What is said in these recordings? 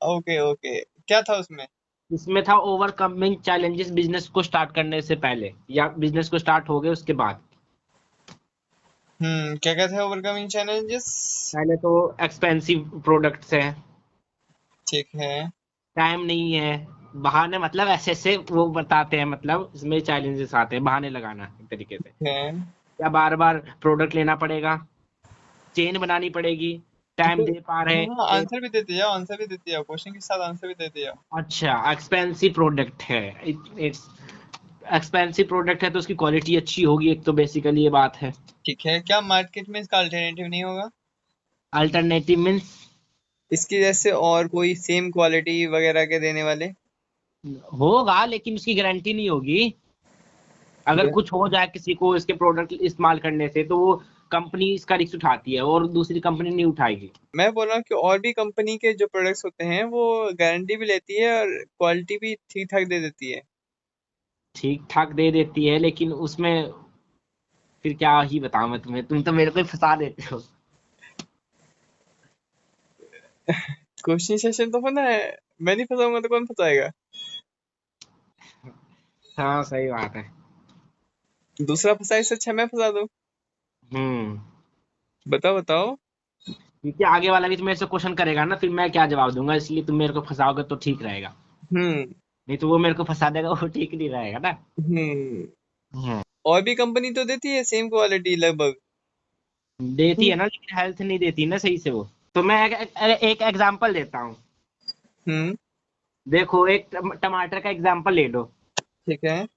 Okay okay, क्या था उसमें? इसमें था ओवरकमिंग चैलेंजेस बिजनेस को स्टार्ट करने से पहले या बिजनेस को स्टार्ट हो गए उसके बाद। क्या क्या थे ओवरकमिंग चैलेंजेस? पहले तो एक्सपेंसिव प्रोडक्ट्स है, ठीक है। टाइम नहीं है, बहाने, मतलब ऐसे ऐसे वो बताते हैं, मतलब इसमें चैलेंजेस आते हैं, बहाने लगाना एक तरीके से। है। या बार बार प्रोडक्ट लेना पड़ेगा, चेन बनानी पड़ेगी, टाइम तो दे पा रहे हाँ, एक। आंसर भी देते जाओ, आंसर भी देते जाओ, क्वेश्चन के साथ आंसर भी देते जाओ। अच्छा, एक्सपेंसिव प्रोडक्ट है, इट्स एक्सपेंसिव प्रोडक्ट है तो उसकी क्वालिटी अच्छी होगी, एक तो बेसिकली ये बात है। ठीक है, क्या मार्केट में इसका अल्टरनेटिव नहीं होगा? Alternative means? इसकी जैसे और कोई सेम क्वालिटी वगैरह के देने वाले? होगा लेकिन उसकी गारंटी नहीं होगी। अगर कुछ हो जाए किसी को इसके प्रोडक्ट इस्तेमाल करने से तो वो कंपनी इसका रिस्क उठाती है और दूसरी कंपनी नहीं उठाएगी। मैं बोल रहा हूँ कि और भी कंपनी के जो प्रोडक्ट्स होते हैं वो गारंटी भी लेती है और क्वालिटी भी ठीक ठाक दे देती है। ठीक ठाक दे देती है लेकिन उसमें फिर क्या ही बताऊं मैं तुम्हें, तुम तो मेरे को ही फंसा देते हो। क्वेश्चन सेशन तो होना है, मैं नहीं फंसाऊंगा तो कौन फंसाएगा? हाँ सही बात है। दूसरा फंसाए से अच्छा मैं फंसा दूं। हम्म। बताओ बताओ। क्योंकि आगे वाला भी तो मेरे से क्वेश्चन करेगा ना, फिर मैं क्या जवाब दूंगा, इसलिए तुम मेरे को फंसाओगे तो ठीक रहेगा। हम्म नहीं तो वो मेरे को फंसा देगा, वो ठीक नहीं रहेगा ना। हम्म हम्म। और भी कंपनी तो देती है सेम क्वालिटी लगभग। देती हम्म है ना, लेकिन हेल्थ नहीं देती ना सही से वो। तो मैं एक एग्जांपल देता हूँ। हम्म, देखो, एक टमाटर का एग्जांपल ले लो। ठीक है।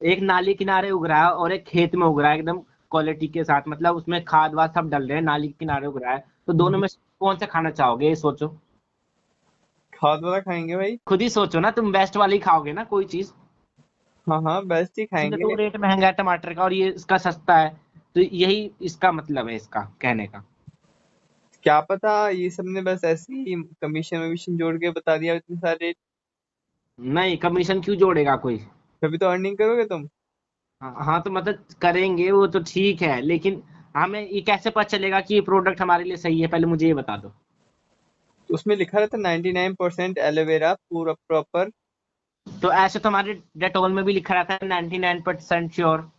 एक नाली किनारे उग रहा है और एक खेत में उग रहा है, एकदम क्वालिटी के साथ, मतलब उसमें खाद वाद सब डल रहे हैं, नाली के किनारे उग रहा है। तो दोनों हम्म, में से कौन सा खाना चाहोगे, ये सोचो। खाद वाला खाएंगे भाई। खुद ही सोचो ना, तुम बेस्ट वाली खाओगे ना कोई चीज। हाँ हाँ, बेस्ट ही इसमें तो खाएंगे। रेट महंगा है टमाटर का और ये इसका सस्ता है। तो यही इसका मतलब है, इसका कहने का। क्या पता ये सबने बस ऐसे ही कमीशन वमीशन जोड़ के बता दिया इतने सारे रेट। नहीं, कमीशन क्यों जोड़ेगा कोई। तभी तो अर्निंग करोगे तुम। हाँ हाँ, तो मतलब करेंगे वो तो ठीक है, लेकिन हमें ये कैसे पता चलेगा कि ये प्रोडक्ट हमारे लिए सही है, पहले मुझे ये बता दो। उसमें लिखा रहता 99% एलोवेरा पूरा प्रॉपर। तो ऐसे तो हमारे डेटोल में भी लिखा रहता है 99% श्योर।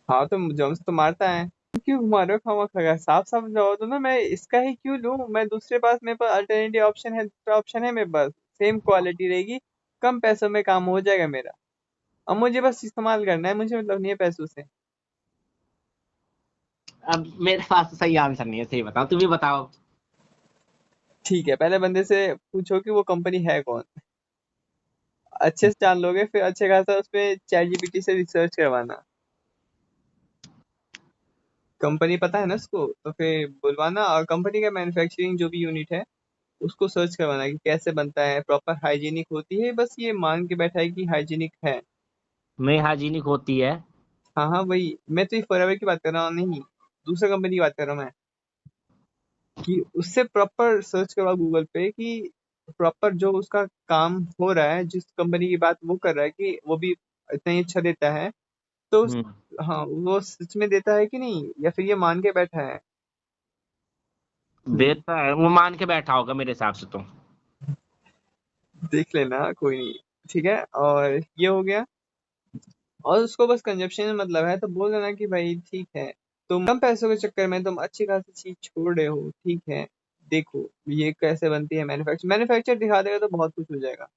हाँ तो जम्स तो मारता है। क्यों घुमा रहे हो खामा खा, साफ साफ जवाब दो ना, मैं इसका ही क्यों लूं? मैं दूसरे पास, मेरे पास अल्टरनेटिव ऑप्शन है, दूसरा ऑप्शन है मेरे पास, सेम क्वालिटी रहेगी, कम पैसों में काम हो जाएगा मेरा। अब मुझे बस इस्तेमाल करना है, मुझे मतलब नहीं है पैसों से। अब मेरे पास तो सही आंसर नहीं है, सही बताओ, तुम ही बताओ। ठीक है, पहले बंदे से पूछो कि वो कंपनी है कौन। अच्छे से जान लोगे फिर अच्छे खासा उस पे चैट जीपीटी से रिसर्च करवाना। कंपनी पता है ना उसको तो फिर बुलवाना, और कंपनी का मैन्युफैक्चरिंग जो भी यूनिट है उसको सर्च करवाना कि कैसे बनता है, प्रॉपर हाइजीनिक होती है, बस ये मान के बैठा है कि हाइजीनिक है। में हाइजीनिक होती है। हाँ हाँ वही, मैं तो ये फॉरएवर की बात कर रहा हूँ, नहीं दूसरा कंपनी की बात कर रहा हूँ मैं। कि उससे प्रॉपर सर्च करवाओ गूगल पे कि प्रॉपर जो उसका काम हो रहा है, जिस कंपनी की बात वो कर रहा है कि वो भी इतना ही अच्छा देता है, तो हम्म। हाँ वो सच में देता है कि नहीं, या फिर ये मान के बैठा है। हम्म, देता है, वो मान के बैठा होगा मेरे हिसाब से तो। देख लेना कोई नहीं। ठीक है, और ये हो गया। और उसको बस कंजप्शन में मतलब है तो बोल देना कि भाई ठीक है, तुम कम पैसों के चक्कर में तुम अच्छी खासी चीज छोड़ रहे हो, ठीक है, देखो ये कैसे बनती है, मैन्युफैक्चर दिखा देगा तो बहुत कुछ हो जाएगा।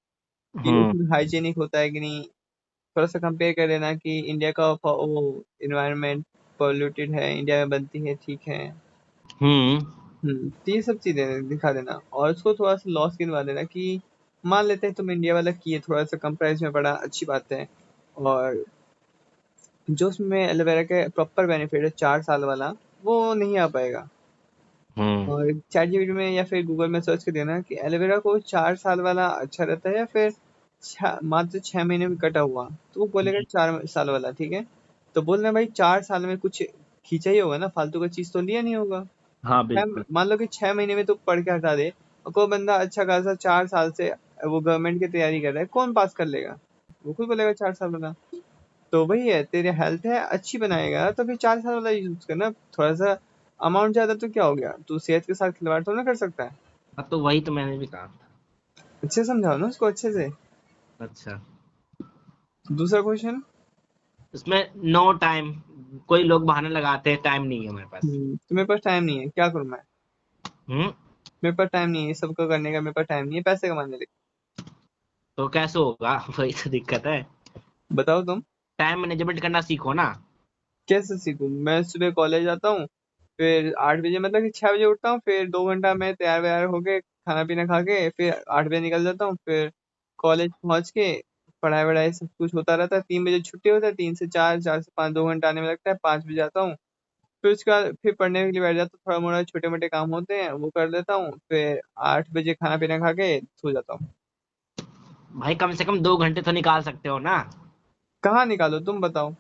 कि हम्म। उसमें हाइजीनिक होता है कि नहीं, थोड़ा सा कंपेयर कर लेना कि इंडिया का वो इन्वायरमेंट पॉल्यूटेड है, इंडिया में बनती है, ठीक है। हम्म। तो ये सब चीजें दिखा देना और उसको थोड़ा सा लॉस गिनवा देना कि मान लेते हैं तुम इंडिया वाला किए, थोड़ा सा कम प्राइस में पड़ा, अच्छी बात है। और जो उसमें एलोवेरा के प्रॉपर बेनिफिट है 4 साल वाला, वो नहीं आ पाएगा। हम्म। और चैट जीपीटी में या फिर गूगल में सर्च कर देना कि एलोवेरा को 4 साल वाला अच्छा रहता है या फिर मात्र 6 महीने में कटा हुआ, तो वो बोलेगा 4 साल वाला, ठीक है। तो बोल रहे भाई 4 साल में कुछ खींचा ही होगा ना, फालतू का चीज तो लिया नहीं होगा। हाँ बिल्कुल। मान लो कि 6 महीने में तो पढ़ के हटा दे, और कोई बंदा अच्छा खासा 4 साल से वो गवर्नमेंट की तैयारी कर रहा है, कौन पास कर लेगा? वो खुद बोलेगा 4 साल वाला। तो वही है, तेरे हेल्थ है अच्छी बनाएगा तो फिर 4 साल वाला यूज करना। थोड़ा सा अमाउंट ज्यादा तो क्या हो गया, तू सेहत के साथ खिलवाड़ तो ना कर सकता है। हाँ, तो वही तो मैंने भी कहा। अच्छे समझाओ ना उसको अच्छे से। अच्छा, दूसरा क्वेश्चन। इसमें नो टाइम, कोई लोग बहाने लगाते हैं, टाइम नहीं है हमारे पास। तो मेरे पास टाइम नहीं है, क्या करूं मैं? हम्म। मेरे पास टाइम नहीं है, ये सबको करने का मेरे पास टाइम नहीं है, पैसे कमाने के। तो कैसे होगा? वही तो दिक्कत है। बताओ तुम। टाइम मैनेजमेंट करना सीखो ना। कैसे सीखूं? मैं सुबह कॉलेज आता हूँ, फिर 8 बजे, मतलब कि 6 बजे उठता हूँ, फिर 2 घंटा मैं तैयार व्यार होके खाना पीना खा के फिर 8 बजे निकल जाता हूँ, फिर कॉलेज पहुंच के पढ़ाई वढ़ाई सब कुछ होता रहता है। 3 बजे छुट्टी होता है, 3 से 4, 4 से 5, 2 घंटा आने में लगता है, 5 बजे आता हूँ। फिर उसके बाद फिर पढ़ने के लिए बैठ जाता हूँ, थोड़ा मोड़ा छोटे मोटे काम होते हैं वो कर लेता हूँ, फिर 8 बजे खाना पीना खा के सो जाता हूँ। भाई कम से कम 2 घंटे तो निकाल सकते हो ना। कहाँ निकालो तुम बताओ।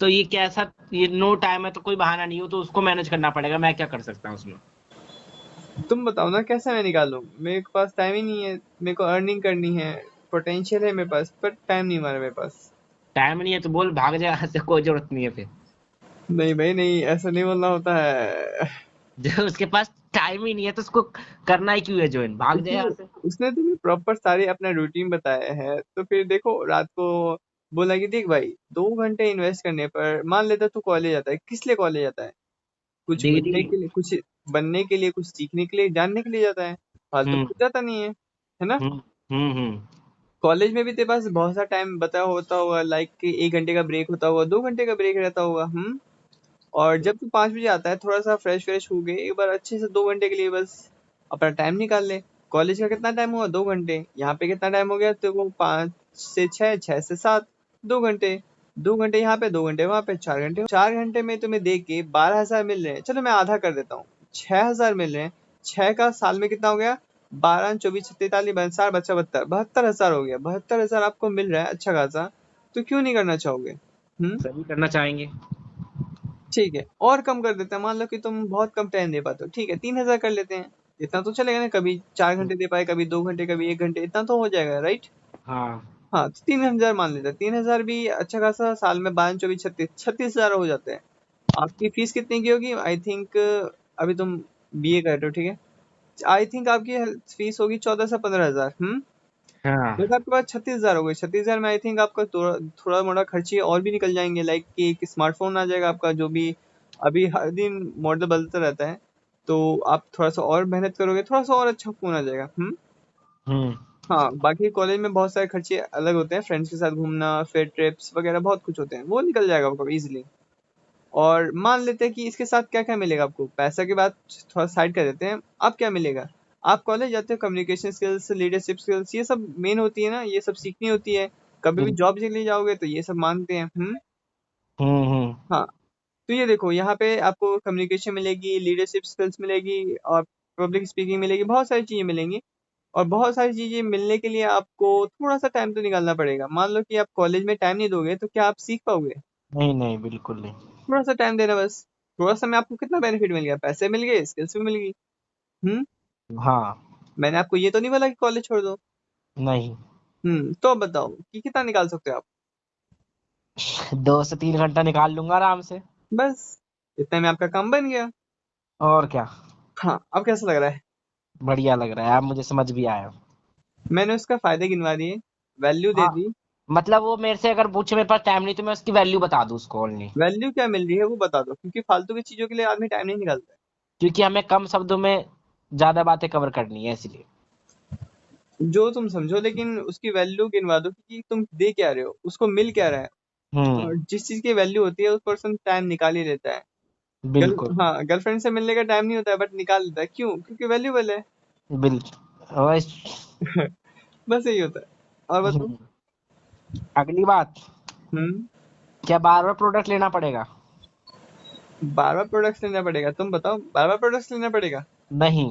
तो ये कैसा, ये नो टाइम है तो कोई बहाना नहीं हो, तो उसको मैनेज करना पड़ेगा, मैं क्या कर सकता हूँ उसमें? तुम बताओ ना कैसे मैं निकालूं, मेरे पास टाइम ही नहीं है, मेरे को अर्निंग करनी है। पोटेंशियल है मेरे पास पर टाइम नहीं हमारे मेरे पास। टाइम नहीं है तो बोल भाग जा यहाँ से, कोई जरूरत नहीं है फिर। नहीं भाई नहीं, ऐसा नहीं बोलना होता है। जो उसके पास टाइम ही नहीं है तो उसको करना ही क्यों है ज्वाइन, भाग जाए उसने यहाँ से। उसने तुम्हें प्रॉपर सारे अपना रूटीन बताया है, तो फिर देखो रात को बोला कि देख भाई 2 घंटे इन्वेस्ट करने पर, मान लेता तू कॉलेज जाता है, किस लिए कॉलेज जाता है? कुछ डिग्री। बनने के लिए, कुछ बनने के लिए, कुछ सीखने के लिए, जानने के लिए जाता है। फालतू हम्म कुछ जाता नहीं है ना? हम्म हम्म। कॉलेज में भी तेरे पास बहुत सा टाइम बता होता होगा, लाइक कि 1 घंटे का ब्रेक होता होगा, 2 घंटे का ब्रेक रहता होगा। और जब तू 5 बजे आता है, थोड़ा सा फ्रेश फ्रेश हो गए, एक बार अच्छे से 2 घंटे के लिए बस अपना टाइम निकाल ले। कॉलेज का कितना टाइम हुआ? 2 घंटे। यहाँ पे कितना टाइम हो गया तेरे को? 5 से 6, 6 से 7, 2 घंटे। 2 घंटे यहाँ पे, 2 घंटे वहां पे, 4 घंटे। 4 घंटे में तुम्हें दे के 12,000 मिल रहे हैं, चलो मैं आधा कर देता हूँ, 6,000 मिल रहे हैं। छह का साल में कितना हो गया? 12, 24, 43, 42, बच्चा 72,000 हो गया। 72,000 आपको मिल रहा है अच्छा खासा, तो क्यों नहीं करना चाहोगे? सभी करना चाहेंगे। ठीक है, और कम कर देते हैं, मान लो कि तुम बहुत कम टाइम दे पाते हो, ठीक है 3,000 कर लेते हैं। इतना तो चलेगा ना, कभी 4 घंटे दे पाए, कभी 2 घंटे, कभी 1 घंटे, इतना तो हो जाएगा राइट? हाँ। हाँ तो 3,000 मान लेते हैं, 3,000 भी अच्छा खासा, साल में 12, 24, 36, 36,000 हो जाते हैं। आपकी फीस कितने की होगी आई थिंक? अभी तुम बीए कर रहे हो, ठीक है? आई थिंक आपकी फीस होगी 14 से 15,000। हाँ। देखो आपके पास 36,000 हो गए। 36,000 में आई थिंक आपका थोड़ा थोड़ा मोड़ा खर्चे और भी निकल जाएंगे, लाइक कि एक स्मार्टफोन आ जाएगा आपका, जो भी अभी हर दिन मॉडल बदलता रहता है। तो आप थोड़ा सा और मेहनत करोगे, थोड़ा सा और अच्छा फोन आ जाएगा। हम्म। हाँ बाकी कॉलेज में बहुत सारे खर्चे अलग होते हैं, फ्रेंड्स के साथ घूमना, फिर ट्रिप्स वगैरह बहुत कुछ होते हैं, वो निकल जाएगा आपको इजीली। और मान लेते हैं कि इसके साथ क्या क्या मिलेगा आपको, पैसा की बात थोड़ा साइड कर देते हैं। अब क्या मिलेगा? आप कॉलेज जाते हो, कम्युनिकेशन स्किल्स, लीडरशिप स्किल्स, ये सब मेन होती है ना, ये सब सीखनी होती है। कभी भी जॉब के लिए जाओगे तो ये सब मांगते हैं। हम्म। हाँ तो ये देखो, यहाँ पे आपको कम्युनिकेशन मिलेगी, लीडरशिप स्किल्स मिलेगी, और पब्लिक स्पीकिंग मिलेगी, बहुत सारी चीजें मिलेंगी। और बहुत सारी चीजें मिलने के लिए आपको थोड़ा सा टाइम तो निकालना पड़ेगा। मान लो कि आप कॉलेज में टाइम नहीं दोगे तो क्या आप सीख पाओगे? नहीं नहीं, बिल्कुल नहीं। थोड़ा सा टाइम देना बस। थोड़ा सा में आपको कितना बेनिफिट मिल गया? पैसे मिल गए, स्किल्स भी मिल गई। हम्म हाँ। मैंने आपको ये तो नहीं बोला कि कॉलेज छोड़ दो। नहीं। तो अब बताओ कि कितना निकाल सकते हो आप? 2 से 3 घंटा निकाल लूंगा आराम से। बस इतने में आपका काम बन गया। और क्या। हाँ अब कैसा लग रहा है? बढ़िया लग रहा है, अब मुझे समझ भी आया। मैंने उसका फायदे गिनवा दिए, वैल्यू दे हाँ, दी। मतलब वो मेरे से अगर पूछे, मेरे पास टाइम नहीं, तो मैं उसकी वैल्यू बता दूं उसको ओनली। वैल्यू क्या मिल रही है वो बता दो, क्योंकि फालतू की चीजों के लिए आदमी टाइम नहीं निकालता क्योंकि हमें कम शब्दों में ज्यादा बातें कवर करनी है, इसलिए। है। जो तुम समझो, लेकिन उसकी वैल्यू गिनवा दो कि तुम दे क्या रहे हो, उसको मिल क्या रहा है। हम्म। और जिस चीज की वैल्यू होती है उस पर्सन टाइम निकाल ही लेता है। बिल्कुल। हाँ गर्लफ्रेंड से मिलने का टाइम नहीं होता है, बट निकाल लेता है, क्यों? क्योंकि वैल्यूबल है। बिल्कुल। और बस यही होता है। और बताओ। अगली बात, हम्म क्या बार बार प्रोडक्ट लेना पड़ेगा? बार बार प्रोडक्ट्स लेना पड़ेगा? तुम बताओ, बार बार प्रोडक्ट्स लेना पड़ेगा? नहीं।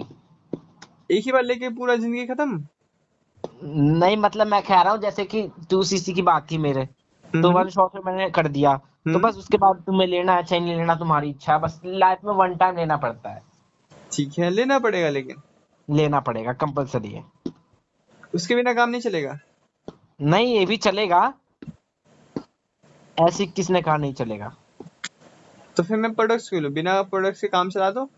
एक ही बार लेके पूरा जिंदगी खत्म? नहीं, मतलब मैं कह रहा हूँ जैसे कि 2cc की बात थी मेरे, तो हम्म 1 शॉट में मैंने कर दिया। तो हम्म बस उसके बाद तुम्हें लेना है चाहे नहीं लेना, तुम्हारी इच्छा है, बस लाइफ में 1 टाइम लेना पड़ता है। ठीक है, लेना पड़ेगा, लेकिन लेना पड़ेगा, कंपलसरी है। उसके बिना काम नहीं चलेगा। नहीं, ये भी चलेगा, ऐसी किसने कहा नहीं चलेगा? तो फिर मैं प्रोडक्ट्स क्यों लूं? बिना प्रोडक्ट्स के काम चला दो।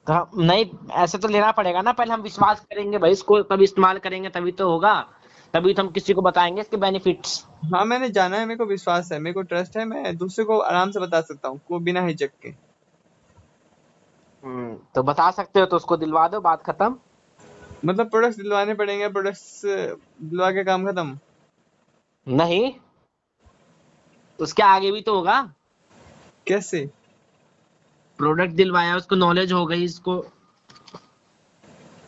नहीं, ऐसे तो लेना पड़ेगा ना, पहले हम विश्वास करेंगे भाई इसको, तब इस्तेमाल करेंगे तभी तो होगा, तभी तो हम किसी को बताएंगे इसके बेनिफिट्स। हाँ मैंने जाना है, मेरे को विश्वास है, मेरे को ट्रस्ट है, मैं दूसरे को आराम से बता सकता हूँ को बिना हिचक के। तो बता सकते हो तो उसको दिलवा दो, बात खत्म। मतलब प्रोडक्ट्स दिलवाने पड़ेंगे, प्रोडक्ट्स दिलवा के काम खत्म? नहीं, उसके आगे भी तो होगा। कैसे? प्रोडक्ट दिलवाया, उसको नॉलेज हो गई इसको,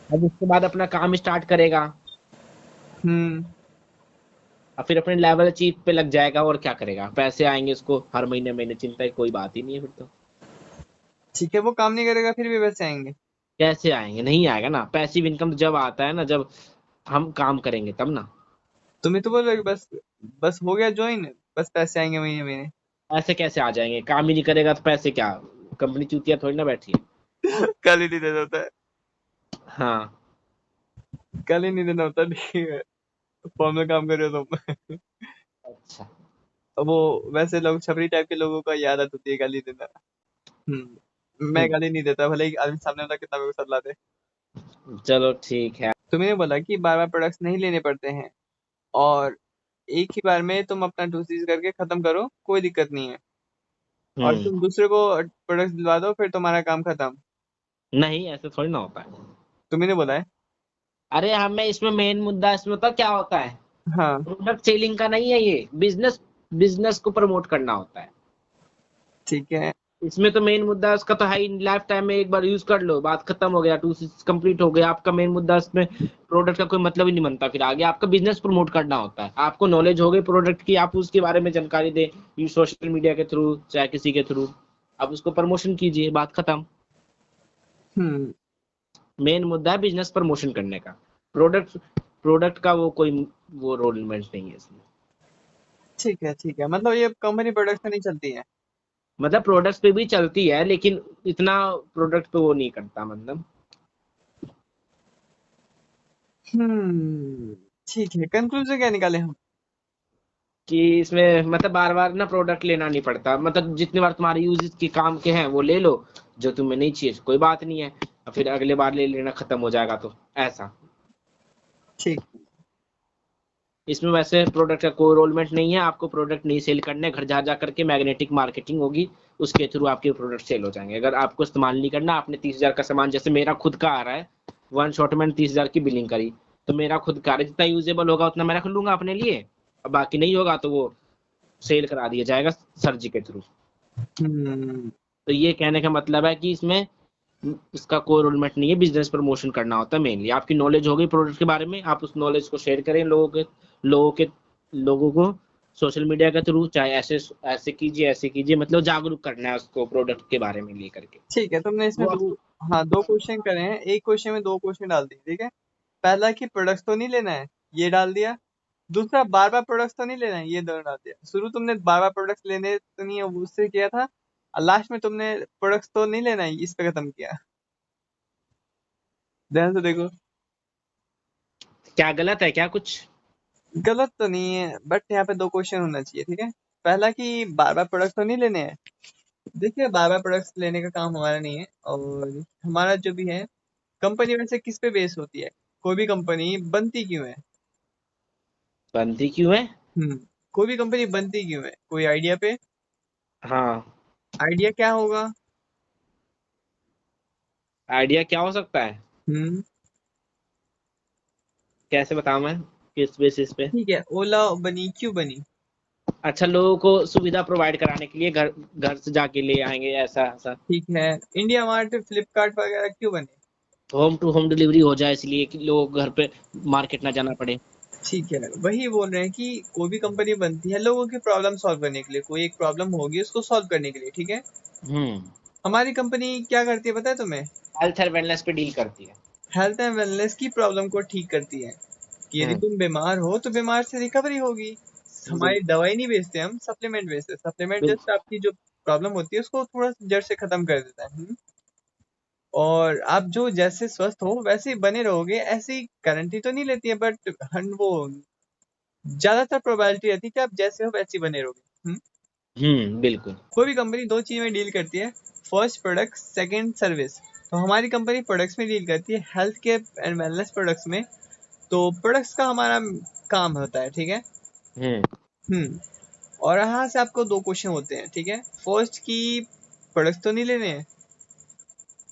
अब उसके बाद अपना काम स्टार्ट करेगा, हम्म। और फिर अपने लेवल अचीव पे लग जाएगा, और क्या करेगा, पैसे आएंगे उसको हर महीने महीने, चिंता की कोई बात ही नहीं है फिर तो। ठीक है, वो काम नहीं करेगा फिर भी पैसे आएंगे? कैसे आएंगे, नहीं आएगा ना, पैसिव इनकम तो जब आता है ना, जब हम काम करेंगे तब ना। तुम्हें तो बोलोगे बस, बस हो गया ज्वाइन, बस पैसे आएंगे महीने महीने। ऐसे कैसे आ जाएंगे, काम ही नहीं करेगा तो पैसे क्या, कंपनी चूतिया थोड़ी ना बैठी है। कल ही नहीं देना होता है। हाँ। कल ही नहीं देना होता, ठीक है। फॉर्म में काम कर रहे हो तुम। अच्छा। वो वैसे लोग छपरी टाइप के लोगों का ये आदत होती है गाली देना। मैं हम्म, गाली नहीं देता, भले ही आदमी सामने वाला कितना भी गुस्सा ला दे। चलो ठीक है। तुम्हें बोला कि बार बार प्रोडक्ट्स नहीं लेने पड़ते हैं, और एक ही बार में तुम अपना 2 चीज करके खत्म करो, कोई दिक्कत नहीं है। और हम्म। तुम दूसरे को प्रोडक्ट्स दिलवा दो, फिर तुम्हारा काम खत्म। नहीं, ऐसे थोड़ी ना होता है। तुम्ही ने बोला है। अरे हमें इसमें मेन मुद्दा इसमें तो क्या होता है, हाँ। प्रोडक्ट सेलिंग का नहीं है ये, बिजनेस, बिजनेस को प्रमोट करना होता है। ठीक है। इसमें तो मेन मुद्दा उसका तो है ही, लाइफ टाइम में एक बार यूज कर लो, बात खत्म हो गया, टू कंप्लीट हो गया आपका। मेन मुद्दा इसमें प्रोडक्ट का कोई मतलब ही नहीं बनता, फिर आगे आपका बिजनेस प्रमोट करना होता है। आपको नॉलेज हो गई प्रोडक्ट की, आप उसके बारे में जानकारी दें, सोशल मीडिया के थ्रू चाहे किसी के थ्रू, आप उसको प्रमोशन कीजिए, बात खत्म। हम्म। मेन मुद्दा है बिजनेस प्रमोशन करने का। प्रोडक्ट, प्रोडक्ट का वो कोई वो रोलमेंट नहीं है इसमें। ठीक है, ठीक है, मतलब ये कंपनी प्रोडक्ट से नहीं चलती है। मतलब प्रोडक्ट्स पे भी चलती है, लेकिन इतना प्रोडक्ट पे वो नहीं करता मतलब। हम्म। ठीक है, कंक्लूजन क्या निकाले हम? कि इसमें मतलब बार बार ना प्रोडक्ट लेना नहीं पड़ता, मतलब जितनी बार तुम्हारे यूज के काम के हैं वो ले लो, जो तुम्हें नहीं चाहिए कोई बात नहीं है, और फिर अगले बार ले लेना, खत्म हो जाएगा तो ऐसा। ठीक। इसमें वैसे प्रोडक्ट का कोई रोलमेंट नहीं है, आपको प्रोडक्ट नहीं सेल करने, घर जा जा करके मैग्नेटिक मार्केटिंग होगी, उसके थ्रू आपके प्रोडक्ट सेल हो जाएंगे। अगर आपको इस्तेमाल नहीं करना, आपने 30,000 का सामान, जैसे मेरा खुद का आ रहा है, वन शॉट मैंने 30,000 की बिलिंग करी, तो मेरा खुद का जितना यूजेबल होगा उतना मैं रख लूंगा अपने लिए, और बाकी नहीं होगा तो वो सेल करा दिया जाएगा सर जी के थ्रू। हम्म। तो ये कहने का मतलब है कि इसमें इसका कोई रोलमेंट नहीं है, बिजनेस प्रमोशन करना होता है मेनली। आपकी नॉलेज हो गई प्रोडक्ट के बारे में, आप उस नॉलेज को शेयर करें लोगों के लोगों को सोशल मीडिया के थ्रू, चाहे ऐसे ऐसे कीजिए ऐसे कीजिए, मतलब जागरूक करना है उसको प्रोडक्ट के बारे में लेकर के। ठीक है, तुमने इसमें वो दो, हाँ, 2 क्वेश्चन करे हैं, एक क्वेश्चन में 2 क्वेश्चन डाल दिए, ठीक है। पहला कि प्रोडक्ट्स तो नहीं लेना है, ये डाल दिया। दूसरा बार बार प्रोडक्ट्स तो नहीं लेना है, ये दोनों डाल दिया। शुरू तुमने बार बार प्रोडक्ट्स लेने तो नहीं है उससे किया था, और लास्ट में तुमने प्रोडक्ट्स तो नहीं लेना है इस पे खत्म किया। ध्यान से देखो। क्या गलत है क्या कुछ? गलत तो नहीं है, बट यहाँ पे 2 क्वेश्चन होना चाहिए, ठीक है। पहला कि बार बार प्रोडक्ट्स तो नहीं लेने हैं। देखिए, बार बार प्रोडक्ट्स लेने का काम हमारा नहीं है, और हमारा जो भी है, कंपनी वैसे किस पे बेस होती है, कोई भी कंपनी बनती क्यों है? बनती क्यों है? हम्म। कोई भी कंपनी बनती क्यों है, कोई आइडिया पे? हाँ। आइडिया क्या होगा? आइडिया क्या हो सकता है? हम्म। कैसे बताऊं मैं, किस बेसिस पे? ठीक है, ओला बनी क्यों बनी? अच्छा, लोगों को सुविधा प्रोवाइड कराने के लिए, घर घर से जाके ले आएंगे ऐसा ऐसा। ठीक है, इंडिया मार्ट फ्लिपकार्ट वगैरह क्यों बने? होम टू होम डिलीवरी हो जाए इसलिए कि लोग घर पे मार्केट ना जाना पड़े। ठीक है, वही बोल रहे हैं कि कोई भी कंपनी बनती है लोगों की प्रॉब्लम सॉल्व करने के लिए, कोई एक प्रॉब्लम होगी उसको सॉल्व करने के लिए, ठीक है। हम्म। हमारी कंपनी क्या करती है पता है तुम्हें? हेल्थ एंड वेलनेस पे डील करती है। हेल्थ एंड वेलनेस की प्रॉब्लम को ठीक करती है, कि यदि हम्म। तुम बीमार हो तो बीमार से रिकवरी होगी। हमारी बिल्कुल। दवाई नहीं बेचते, हम सप्लीमेंट बेचते हैं। सप्लीमेंट जस्ट बिल्कुल। आपकी जो प्रॉब्लम होती है उसको थोड़ा जड़ से खत्म कर देता है। और आप जो जैसे स्वस्थ हो वैसे ही बने रहोगे, ऐसी गारंटी तो नहीं लेती है, बट वो ज्यादातर प्रोबेबिलिटी रहती है कि आप जैसे हो वैसे ही बने रहोगे। बिल्कुल। कोई भी कंपनी 2 चीज में डील करती है, फर्स्ट प्रोडक्ट, सेकंड सर्विस। तो हमारी कंपनी प्रोडक्ट्स में डील करती है, health care and wellness products में। तो प्रोडक्ट्स का हमारा काम होता है, ठीक है। हम्म और यहाँ से आपको 2 क्वेश्चन होते हैं, ठीक है। फर्स्ट की प्रोडक्ट्स तो नहीं लेने हैं,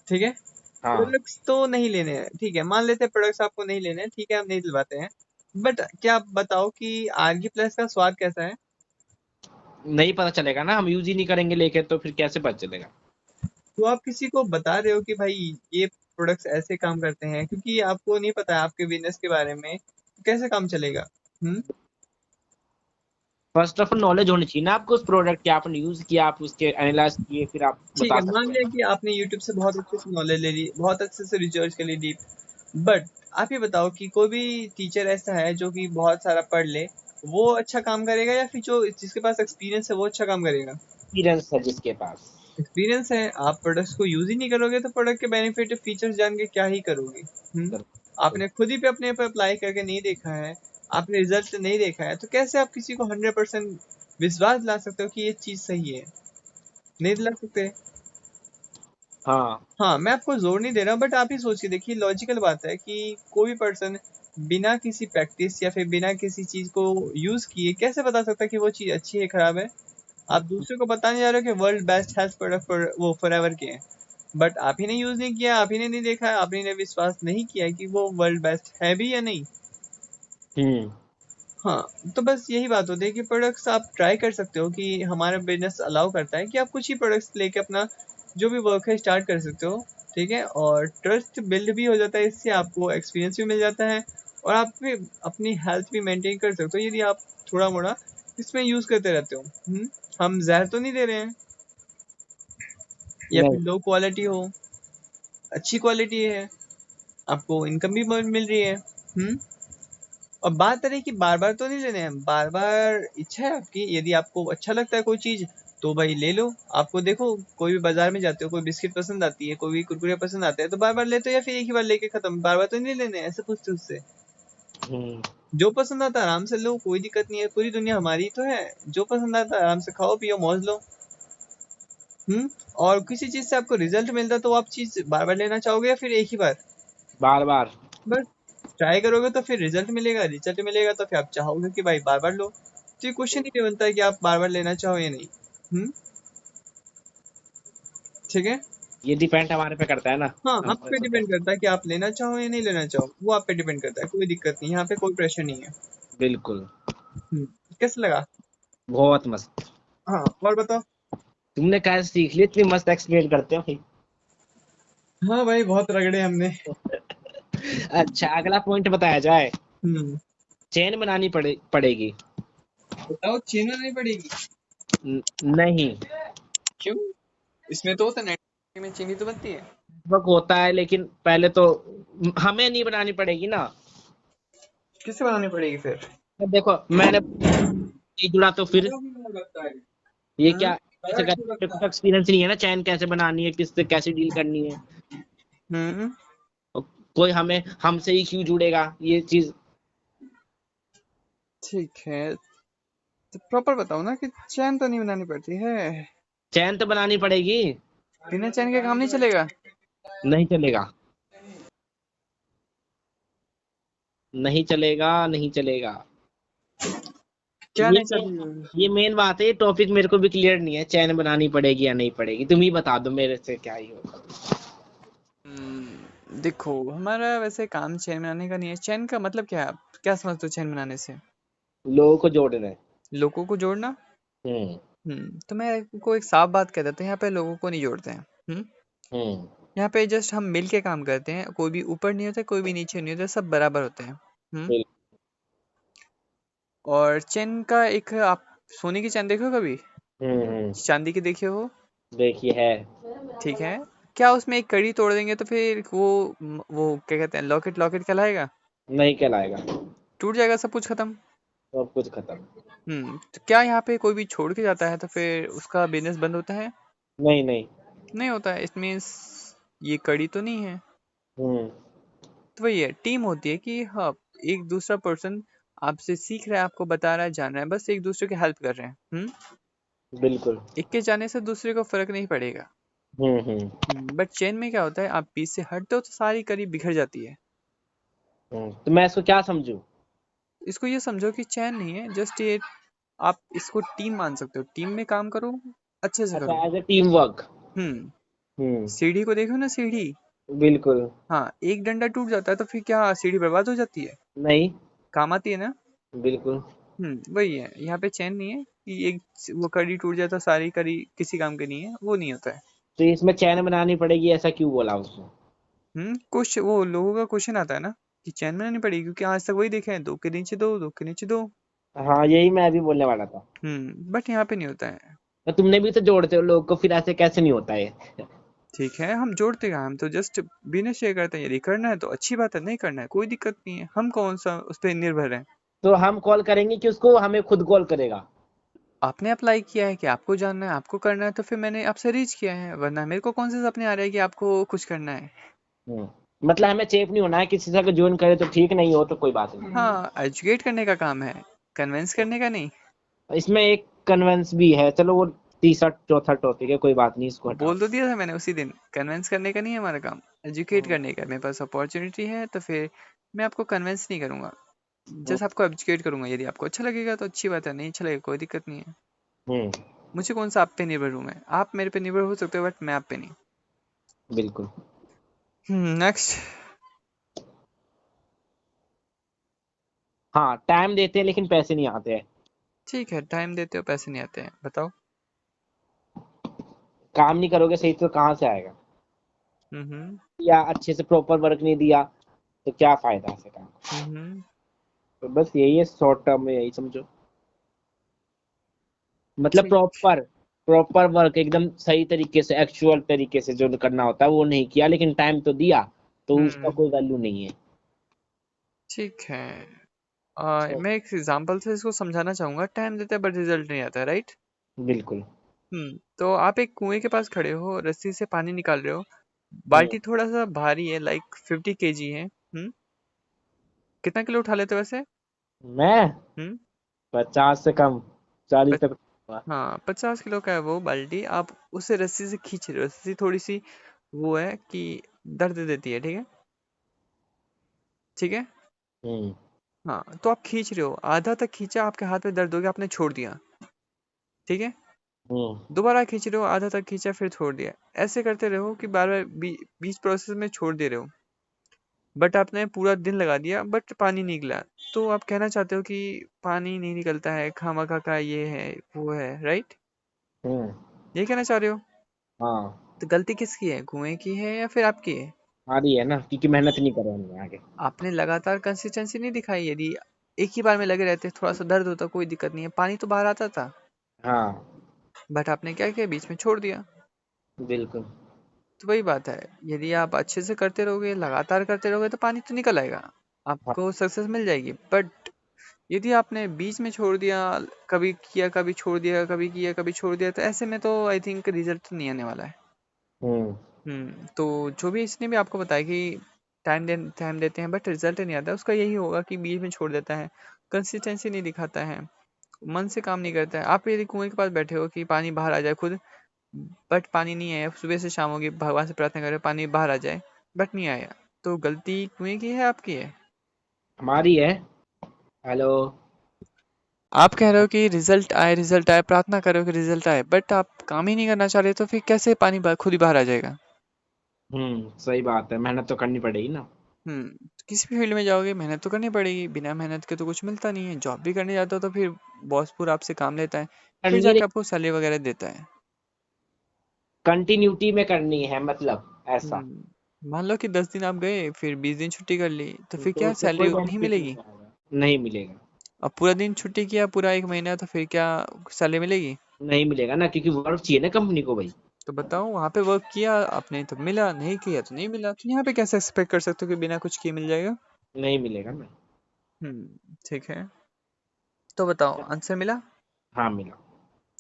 ठीक है। हाँ, प्रोडक्ट्स तो नहीं लेने हैं, ठीक है, मान लेते हैं प्रोडक्ट्स आपको नहीं लेने हैं, ठीक है, हम नहीं दिलवाते हैं। बट क्या आप बताओ कि आरगी प्लस का स्वाद कैसा है? नहीं पता चलेगा ना, हम यूज ही नहीं करेंगे लेके, तो फिर कैसे पता चलेगा? तो आप किसी को बता रहे हो कि भाई ये प्रोडक्ट्स ऐसे काम करते हैं, क्योंकि आपको नहीं पता है आपके बिजनेस के बारे में, तो कैसे काम चलेगा? हम्म। फर्स्ट ऑफ ऑल नॉलेज होनी चाहिए ना आपको उस प्रोडक्ट की, आपने यूज किया, आप उसके एनालाइज किए, फिर आप ठीक बता है, मान सकते लिया हैं। कि आपने यूट्यूब से बहुत अच्छे से नॉलेज ले ली, बहुत अच्छे से रिसर्च कर ली डीप। बट आप ये बताओ कि कोई भी टीचर ऐसा है जो कि बहुत सारा पढ़ ले, वो अच्छा काम करेगा, या फिर जो जिसके पास एक्सपीरियंस है वो अच्छा काम करेगा? एक्सपीरियंस है जिसके पास। एक्सपीरियंस है, आप प्रोडक्ट्स को यूज ही नहीं करोगे तो प्रोडक्ट के बेनिफिट फीचर्स जान के क्या ही करोगे? आपने खुद ही पे अपने पे अप्लाई करके नहीं देखा है, आपने रिजल्ट नहीं देखा है, तो कैसे आप किसी को 100% विश्वास ला सकते हो कि ये चीज सही है? नहीं दिला सकते। हाँ। हाँ, मैं आपको जोर नहीं दे रहा, बट आप ही सोच के देखिए, लॉजिकल बात है कि कोई भी पर्सन बिना किसी प्रैक्टिस या फिर बिना किसी चीज को यूज किए कैसे बता सकता है कि वो चीज अच्छी है खराब है? आप दूसरे को बताने जा रहे हो कि वर्ल्ड बेस्ट हेल्थ प्रोडक्ट वो फॉरएवर के हैं, बट आप ही ने यूज नहीं किया, आप ही ने नहीं देखा, आप ही ने विश्वास नहीं किया कि वो वर्ल्ड बेस्ट है भी या नहीं। हम्म हाँ, तो बस यही बात होती है कि प्रोडक्ट्स आप ट्राई कर सकते हो, कि हमारा बिजनेस अलाउ करता है कि आप कुछ ही प्रोडक्ट्स लेके अपना जो भी वर्क है स्टार्ट कर सकते हो, ठीक है। और ट्रस्ट बिल्ड भी हो जाता है, इससे आपको एक्सपीरियंस भी मिल जाता है, और आप भी अपनी हेल्थ भी मेंटेन कर सकते हो यदि आप थोड़ा मोड़ा इसमें यूज करते रहते हो। हम जहर तो नहीं दे रहे हैं, या नहीं। फिर लो क्वालिटी हो, अच्छी क्वालिटी है, आपको इनकम भी मिल रही है। और बात रही कि बार बार तो नहीं लेने हैं, बार बार इच्छा है आपकी, यदि आपको अच्छा लगता है कोई चीज तो भाई ले लो। आपको देखो, कोई भी बाजार में जाते हो, कोई बिस्किट पसंद आती है, कोई भी कुरकुरे पसंद आते हैं, तो बार बार लेते हो या फिर एक ही बार लेके खत्म? बार बार तो नहीं लेने हैं, ऐसे पूछते उससे। हम्म जो पसंद आता है आराम से लो, कोई दिक्कत नहीं है, पूरी दुनिया हमारी तो है। जो पसंद आता है आराम से खाओ पियो मौज लो। और किसी चीज से आपको रिजल्ट मिलता है तो आप चीज बार बार लेना चाहोगे या फिर एक ही बार? बार बार। बस ट्राई करोगे तो फिर रिजल्ट मिलेगा, रिजल्ट मिलेगा तो फिर आप चाहोगे कि भाई बार बार लो। तो ये क्वेश्चन ही नहीं बनता है कि आप बार बार लेना चाहो या नहीं। ठीक है। ये डिपेंड हमारे पे करता है ना, हाँ, हम आप पे कैसे डिपेंड करते करता है कि आप लेना चाहो या नहीं लेना चाहो, वो आप पे डिपेंड करता है, कोई दिक्कत नहीं, यहाँ पे कोई प्रेशर नहीं है। हैं। बिल्कुल। हम्म, कैसे लगा? बहुत मस्त। हाँ, और बताओ। तुमने कैसे सीख ली, इतनी मस्त एक्सप्लेन करते हो भाई। हाँ भाई, बहुत रगड़े हमने। अच्छा, अगला पॉइंट बताया जाए। हम्म। चेन बनानी पड़ेगी। बताओ, चीना नहीं पड़ेगी? नहीं। क्यों? इसमें तो होता है, नेटवर्क में चीनी तो बनती है। नेटवर्क होता है, लेकिन पहले तो हमें नहीं बनानी पड़ेगी ना। किससे बनानी पड़ेगी फिर? अब देखो, मैंने नहीं जुड़ा तो फिर जो भी मुझे लगता है। ये क्या, ऐसे करेक्ट करके लगता कुछ है। एक्सपीरियंस नहीं है ना, चैन कैसे बनानी है, किससे कैसे डील करनी है। हम्म। और कोई हमें हमसे ही क्यों जुड़ेगा ये चीज। ठीक है, तो प्रॉपर बताओ ना कि चैन तो नहीं बनानी पड़ती है? चैन तो बनानी पड़ेगी। बिना चैन के काम नहीं चलेगा? नहीं चलेगा। नहीं चलेगा, नहीं चलेगा। क्या ये नहीं मेन चलेगा? ये मेन बात है, ये टॉपिक मेरे को भी क्लियर नहीं है, चैन बनानी पड़ेगी या नहीं पड़ेगी, तुम ही बता दो, मेरे से क्या ही होगा। देखो, हमारा वैसे काम चैन बनाने का नहीं है। चैन का मतलब क्या है? आप क्या समझते हो चैन बनाने से? लोगों को जोड़ना है। लोगों को जोड़ना? हम्म तो मैं आपको एक साफ बात कह देता हूँ, यहाँ पे लोगों को नहीं जोड़ते हैं। हम्म यहाँ पे जस्ट हम मिल के काम करते हैं, कोई भी ऊपर नहीं होता, कोई भी नीचे नहीं होता, सब बराबर होते हैं। बिल- और चैन का एक, आप सोने की चैन देखो कभी? हम्म। चांदी की देखी हो? देखिए है। ठीक है। क्या उसमें एक कड़ी तोड़ देंगे तो फिर वो क्या कहते हैं, लॉकेट लॉकेट कहलाएगा? नहीं कहलाएगा। टूट जाएगा, सब कुछ खत्म। सब कुछ खत्म। तो क्या यहाँ पे कोई भी छोड़ के जाता है तो फिर उसका बिजनेस बंद होता है? नहीं नहीं। नहीं होता है, इट मीन्स ये कड़ी तो नहीं है। हम्म तो वही है, टीम होती है कि हाँ, एक दूसरा पर्सन आपसे सीख रहा है, आपको बता रहा है, जान रहा है, बस एक दूसरे की हेल्प कर रहे हैं। बिल्कुल। एक के जाने से दूसरे को फर्क नहीं पड़ेगा। हम्म। बट चेन में क्या होता है, आप बीच से हटते हो तो सारी कड़ी बिखर जाती है। तो मैं इसको क्या समझूं? इसको ये समझो कि चैन नहीं है, जस्ट ये आप इसको टीम मान सकते हो, टीम में काम करो, अच्छे से अच्छा, करो। As a team work. हम्म। हम्म। सीढ़ी को देखो ना, सीढ़ी। बिल्कुल। हाँ, एक डंडा टूट जाता है तो फिर क्या सीढ़ी बर्बाद हो जाती है? नहीं। काम आती है ना। बिल्कुल। वही है, यहाँ पे चैन नहीं है कि एक वो कड़ी टूट जाए तो सारी कड़ी किसी काम की नहीं है, वो नहीं होता है। तो इसमें चैन बनानी पड़ेगी, ऐसा क्यों बोला उसने? कुछ वो लोगों का क्वेश्चन आता है ना कि चैन बनानी पड़ेगी, क्योंकि आज तक वही देखे हैं, दो के नीचे दो, दो के नीचे दो। हाँ, यही मैं अभी बोलने वाला था। बट यहाँ पे नहीं होता है। तो तुमने भी तो जोड़ते हो लोग को, फिर ऐसे कैसे नहीं होता है? ठीक है, हम जोड़ते हैं, हम तो जस्ट बिजनेस शेयर करते हैं, यदि करना है तो अच्छी बात है, नहीं करना है कोई दिक्कत नहीं है, हम कौन सा उस पर निर्भर है। तो हम कॉल करेंगे कि उसको हमें खुद कॉल करेगा? आपने अप्लाई किया है कि आपको जानना है, आपको करना है, तो फिर मैंने आपसे रीच किया है, वरना मेरे को कौन से सपने आ रहे हैं कि आपको कुछ करना है। मतलब हमें चेप नहीं होना है, किसी से ज्वाइन करे तो ठीक, नहीं हो तो कोई बात नहीं। हाँ, एजुकेट करने का काम है, कन्विंस करने का नहीं। इसमें एक कन्वेंस भी है, चलो वो तीसरा चौथा टॉपिक है, कोई बात नहीं, इसको हटाओ। बोल तो दिया था मैंने उसी दिन, कन्विंस करने का नहीं है हमारा काम, एजुकेट हम्म। करने का। मेरे पास अपॉर्चुनिटी है तो फिर मैं आपको कन्विंस नहीं करूंगा, हम्म। जस्ट आपको एजुकेट करूंगा। यदि आपको अच्छा लगेगा तो अच्छी बात है, नहीं अच्छा लगेगा कोई दिक्कत नहीं है। हम्म। मुझे कौन सा आप पे निर्भर हूँ, मैं आप मेरे पे निर्भर हो सकते हो बट मैं आप पे नहीं। बिल्कुल। नेक्स्ट। हाँ, टाइम देते हैं लेकिन पैसे नहीं आते हैं। ठीक है, टाइम देते हो पैसे नहीं आते हैं, बताओ। काम नहीं करोगे सही तो कहाँ से आएगा? हम्म। या अच्छे से प्रॉपर वर्क नहीं दिया तो क्या फायदा ऐसे काम का? हम्म। तो बस यही है, शॉर्ट टर्म में यही समझो। मतलब ठीक। प्रॉपर प्रॉपर वर्क एकदम सही तरीके से, एक्चुअल तरीके से जो करना होता है वो नहीं किया, लेकिन टाइम तो दिया, तो उसका हम्म। कोई वैल्यू नहीं है। ठीक है। So, मैं एक एग्जांपल से इसको समझाना चाहूंगा, टाइम देते हैं बट रिजल्ट नहीं आता, राइट। बिल्कुल। तो आप एक कुएं के पास खड़े हो, रस्सी से पानी निकाल रहे हो, हम्म। बाल्टी थोड़ा सा भारी है, लाइक 50 kg है। कितना किलो उठा लेते हो वैसे? मैं हम्म 50 से कम, 40 पच, तक हुआ। हाँ, 50 किलो का है वो बाल्टी, आप उसे रस्सी से खींच रहे हो, रस्सी थोड़ी सी वो है कि दर्द देती है, ठीक है। ठीक है। हम्म। हाँ, तो आप खींच रहे हो, आधा तक खींचा, आपके हाथ में दर्द हो गया, आपने छोड़ दिया। ठीक है। हम्म। दोबारा खींच रहे हो, आधा तक खींचा, फिर छोड़ दिया। ऐसे करते रहो कि बार बार बीच प्रोसेस में छोड़ दे रहे हो, बट आपने पूरा दिन लगा दिया बट पानी नहीं निकला। तो आप कहना चाहते हो कि पानी नहीं निकलता है, खामखा का ये है वो है, राइट। हम्म। ये कहना चाह रहे हो। हाँ, तो गलती किसकी है, कुएं की है या फिर आपकी है? आ रही है ना, क्योंकि मेहनत नहीं करे हमने आगे। आपने लगातार कंसिस्टेंसी नहीं दिखाई, यदि एक ही बार में लगे रहते, थोड़ा सा दर्द होता कोई दिक्कत नहीं है, पानी तो बाहर आता था। हाँ। बट आपने क्या किया, बीच में छोड़ दिया। बिल्कुल। तो वही बात है, यदि आप अच्छे से करते रहोगे, लगातार करते रहोगे, तो पानी तो निकल आएगा, हाँ। आपको सक्सेस मिल जाएगी। बट यदि आपने बीच में छोड़ दिया, कभी किया कभी छोड़ दिया, कभी किया कभी छोड़ दिया, तो ऐसे में तो आई थिंक रिजल्ट तो नहीं आने वाला है। हम्म। तो जो भी इसने भी आपको बताया कि टाइम देते हैं बट रिजल्ट नहीं आता, उसका यही होगा कि बीच में छोड़ देता है, कंसिस्टेंसी नहीं दिखाता है, मन से काम नहीं करता है। आप यदि कुएं के पास बैठे हो कि पानी बाहर आ जाए खुद, बट पानी नहीं आया, सुबह से शाम होगी, भगवान से प्रार्थना करें पानी बाहर आ जाए, बट नहीं आया, तो गलती कुएं की है आपकी है? हमारी है। हेलो। आप कह रहे हो कि रिजल्ट आए, प्रार्थना कर रहे हो कि रिजल्ट आए, बट आप काम ही नहीं करना चाह रहे, तो फिर कैसे पानी खुद ही बाहर आ जाएगा? सही बात है, मेहनत तो करनी पड़ेगी ना। किसी भी फील्ड में जाओगे मेहनत तो करनी पड़ेगी, बिना मेहनत के तो कुछ मिलता नहीं है। जॉब भी करने जाते हो तो फिर बॉस पूरा आपसे काम लेता है, फिर करनी है, जाके लेकिन आपको सैलरी वगैरह देता है। कंटिन्यूटी में करनी है, मतलब ऐसा। मान लो कि 10 दिन आप गए, फिर 20 दिन छुट्टी कर ली, तो फिर तो क्या उससे सैलरी कोई नहीं बेनिफिट नहीं मिलेगी? आएगा, नहीं मिलेगा। अब पूरा दिन छुट्टी किया, पूरा एक महीना, तो फिर क्या सैलरी मिलेगी? नहीं मिलेगा ना, क्योंकि वर्क चाहिए ना कंपनी को भाई। तो बताओ, वहां पे वर्क किया आपने तो मिला, नहीं किया तो नहीं मिला, तो यहाँ पे कैसे एक्सपेक्ट कर सकते हो कि बिना कुछ किए मिल जाएगा? नहीं मिलेगा ना। ठीक है, तो बताओ आंसर मिला? हाँ, मिला।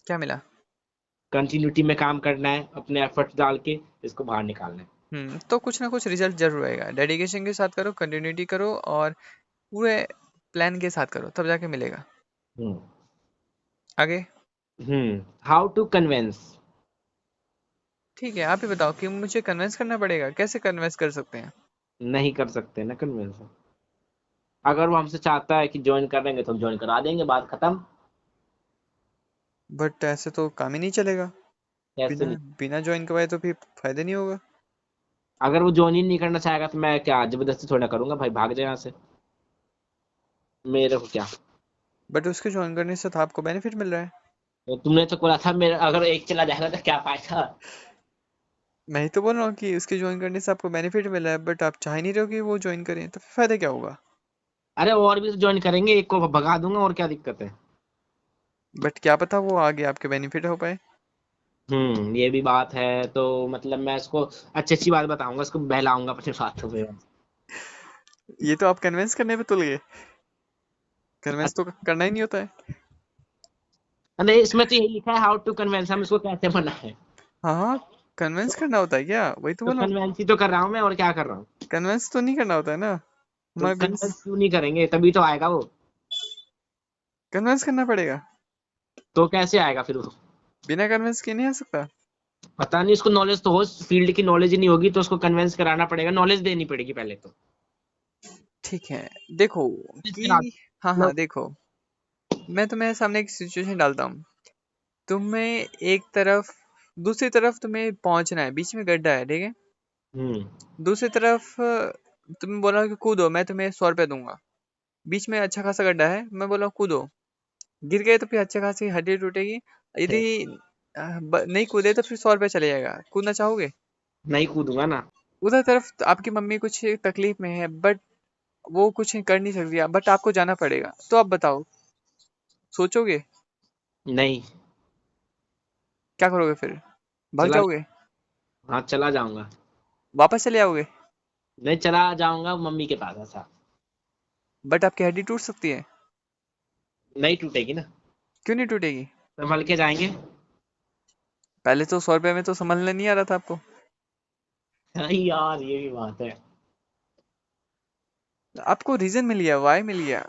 क्या मिला? कंटिन्यूटी में काम करना है, अपने एफर्ट्स डाल के इसको बाहर निकालना है। तो कुछ ना कुछ रिजल्ट जरूर आएगा, डेडिकेशन के साथ करो, कंटिन्यूटी करो, और पूरे प्लान के साथ करो, तब जाके मिलेगा। हम्म। आगे। How to convince. ठीक है, आप ही बताओ कि मुझे कन्विंस करना पड़ेगा, कैसे कन्विंस कर सकते हैं? नहीं कर सकते ना कन्विंस। अगर वो हमसे चाहता है कि ज्वाइन कर देंगे तो हम ज्वाइन करा देंगे, बात खत्म। बट ऐसे तो काम ही नहीं चलेगा। कैसे बिना नहीं? बिना ज्वाइन करवाए तो फिर फायदा नहीं होगा। अगर वो ज्वाइन ही नहीं करना चाहेगा तो मैं क्या जबरदस्ती थोड़ा करूंगा, भाई भाग जाए यहाँ से, मेरे को क्या। बट उसके ज्वाइन करने से तो आपको बेनिफिट मिल रहा है। तो तुमने तो बोला था मेरा अगर एक चला जाएगा तो क्या फायदा। मैं ही तो बोल रहा हूँ कि उसके ज्वाइन करने से आपको बेनिफिट मिल रहा है, बट आप चाह नहीं रहे हो कि वो ज्वाइन करें, तो फिर फायदा क्या होगा? अरे और भी तो ज्वाइन करेंगे, एक को भगा दूंगा, और क्या दिक्कत है। बट क्या पता वो आगे आपके बेनिफिट हो पाए। ये भी बात है। तो मतलब मैं इसको अच्छी अच्छी बात बताऊंगा, इसको बहलाऊंगा अपने बातों में। ये तो आप कन्विंस करने पे तुल गए। कन्विंस तो करना ही नहीं होता है। नहीं, इसमें तो यही लिखा है हाउ टू कन्वेंस, हम इसको कैसे बनाए। हाँ हाँ, कन्विंस करना होता है क्या? वही तो तो बोला हूँ। कन्वेंस ही तो कर रहा हूँ मैं, और क्या कर रहा हूँ। कन्विंस तो नहीं करना होता है ना। तो हमारे बिन कन्वेंस क्यों नहीं करेंगे, तभी तो आएगा वो। कन्विंस करना पड़ेगा। तो कैसे आएगा फिर वो। बिना कन्विंस के नहीं आ सकता। पता नहीं, उसको नॉलेज तो हो, फील्ड की नॉलेज ही नहीं होगी तो उसको कन्वेंस कराना पड़ेगा, नॉलेज देनी पड़ेगी पहले तो। ठीक है, देखो कि करा हाँ लो। हाँ, देखो, मैं तुम्हें सामने एक सिचुएशन डालता हूँ। तुम्हें एक तरफ, दूसरी तरफ तुम्हें पहुंचना है, बीच में गड्ढा है, ठीक है। हम्म। दूसरी तरफ तुम बोला कि कूदो, मैं तुम्हें 100 रुपया दूंगा। बीच में अच्छा खासा गड्ढा है, मैं बोला कूदो। गिर गए तो फिर अच्छी खासी हड्डी टूटेगी। यदि नहीं कूदे तो फिर 100 रुपया चले जाएगा। कूदना चाहोगे? नहीं कूदूंगा ना। उधर तरफ तो आपकी मम्मी कुछ तकलीफ में है, बट वो कुछ कर नहीं सकती, बट आपको जाना पड़ेगा, तो आप बताओ, सोचोगे? नहीं। क्या करोगे फिर? भाग चला। जाओगे? हाँ चला जाऊंगा। वापस चले आओगे? नहीं, चला जाऊंगा मम्मी के पास ऐसा। बट आपकी हड्डी टूट सकती है। नहीं टूटेगी ना। क्यों नहीं टूटेगी? संभल के जाएंगे। पहले तो 100 रुपये में तो संभलने नहीं आ रहा था आपको। हाँ यार, ये भी बात है। आपको रीजन मिल गया, वाई मिल गया।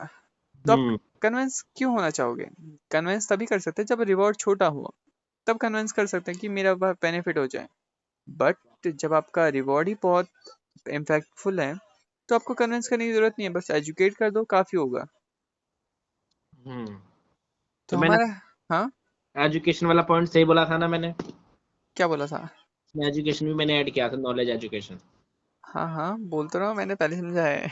तो आप हम्म। कन्विंस क्यों होना चाहोगे? कन्विंस तभी कर सकते हैं जब रिवॉर्ड छोटा हुआ, तब कन्विंस कर सकते हैं कि मेरा बेनिफिट हो जाए। बट जब आपका रिवॉर्ड ही बहुत इम्पैक्टफुल है, तो आपको कन्विंस करने की जरूरत नहीं है, बस एजुकेट कर दो, काफी होगा। हम्म। तो तो मैंने हमारा, हाँ, एजुकेशन वाला पॉइंट सही बोला था ना मैंने। क्या बोला था? एजुकेशन भी मैंने ऐड किया था, नॉलेज एजुकेशन। हाँ हाँ, बोल तो रहा हूँ, मैंने पहले समझा है।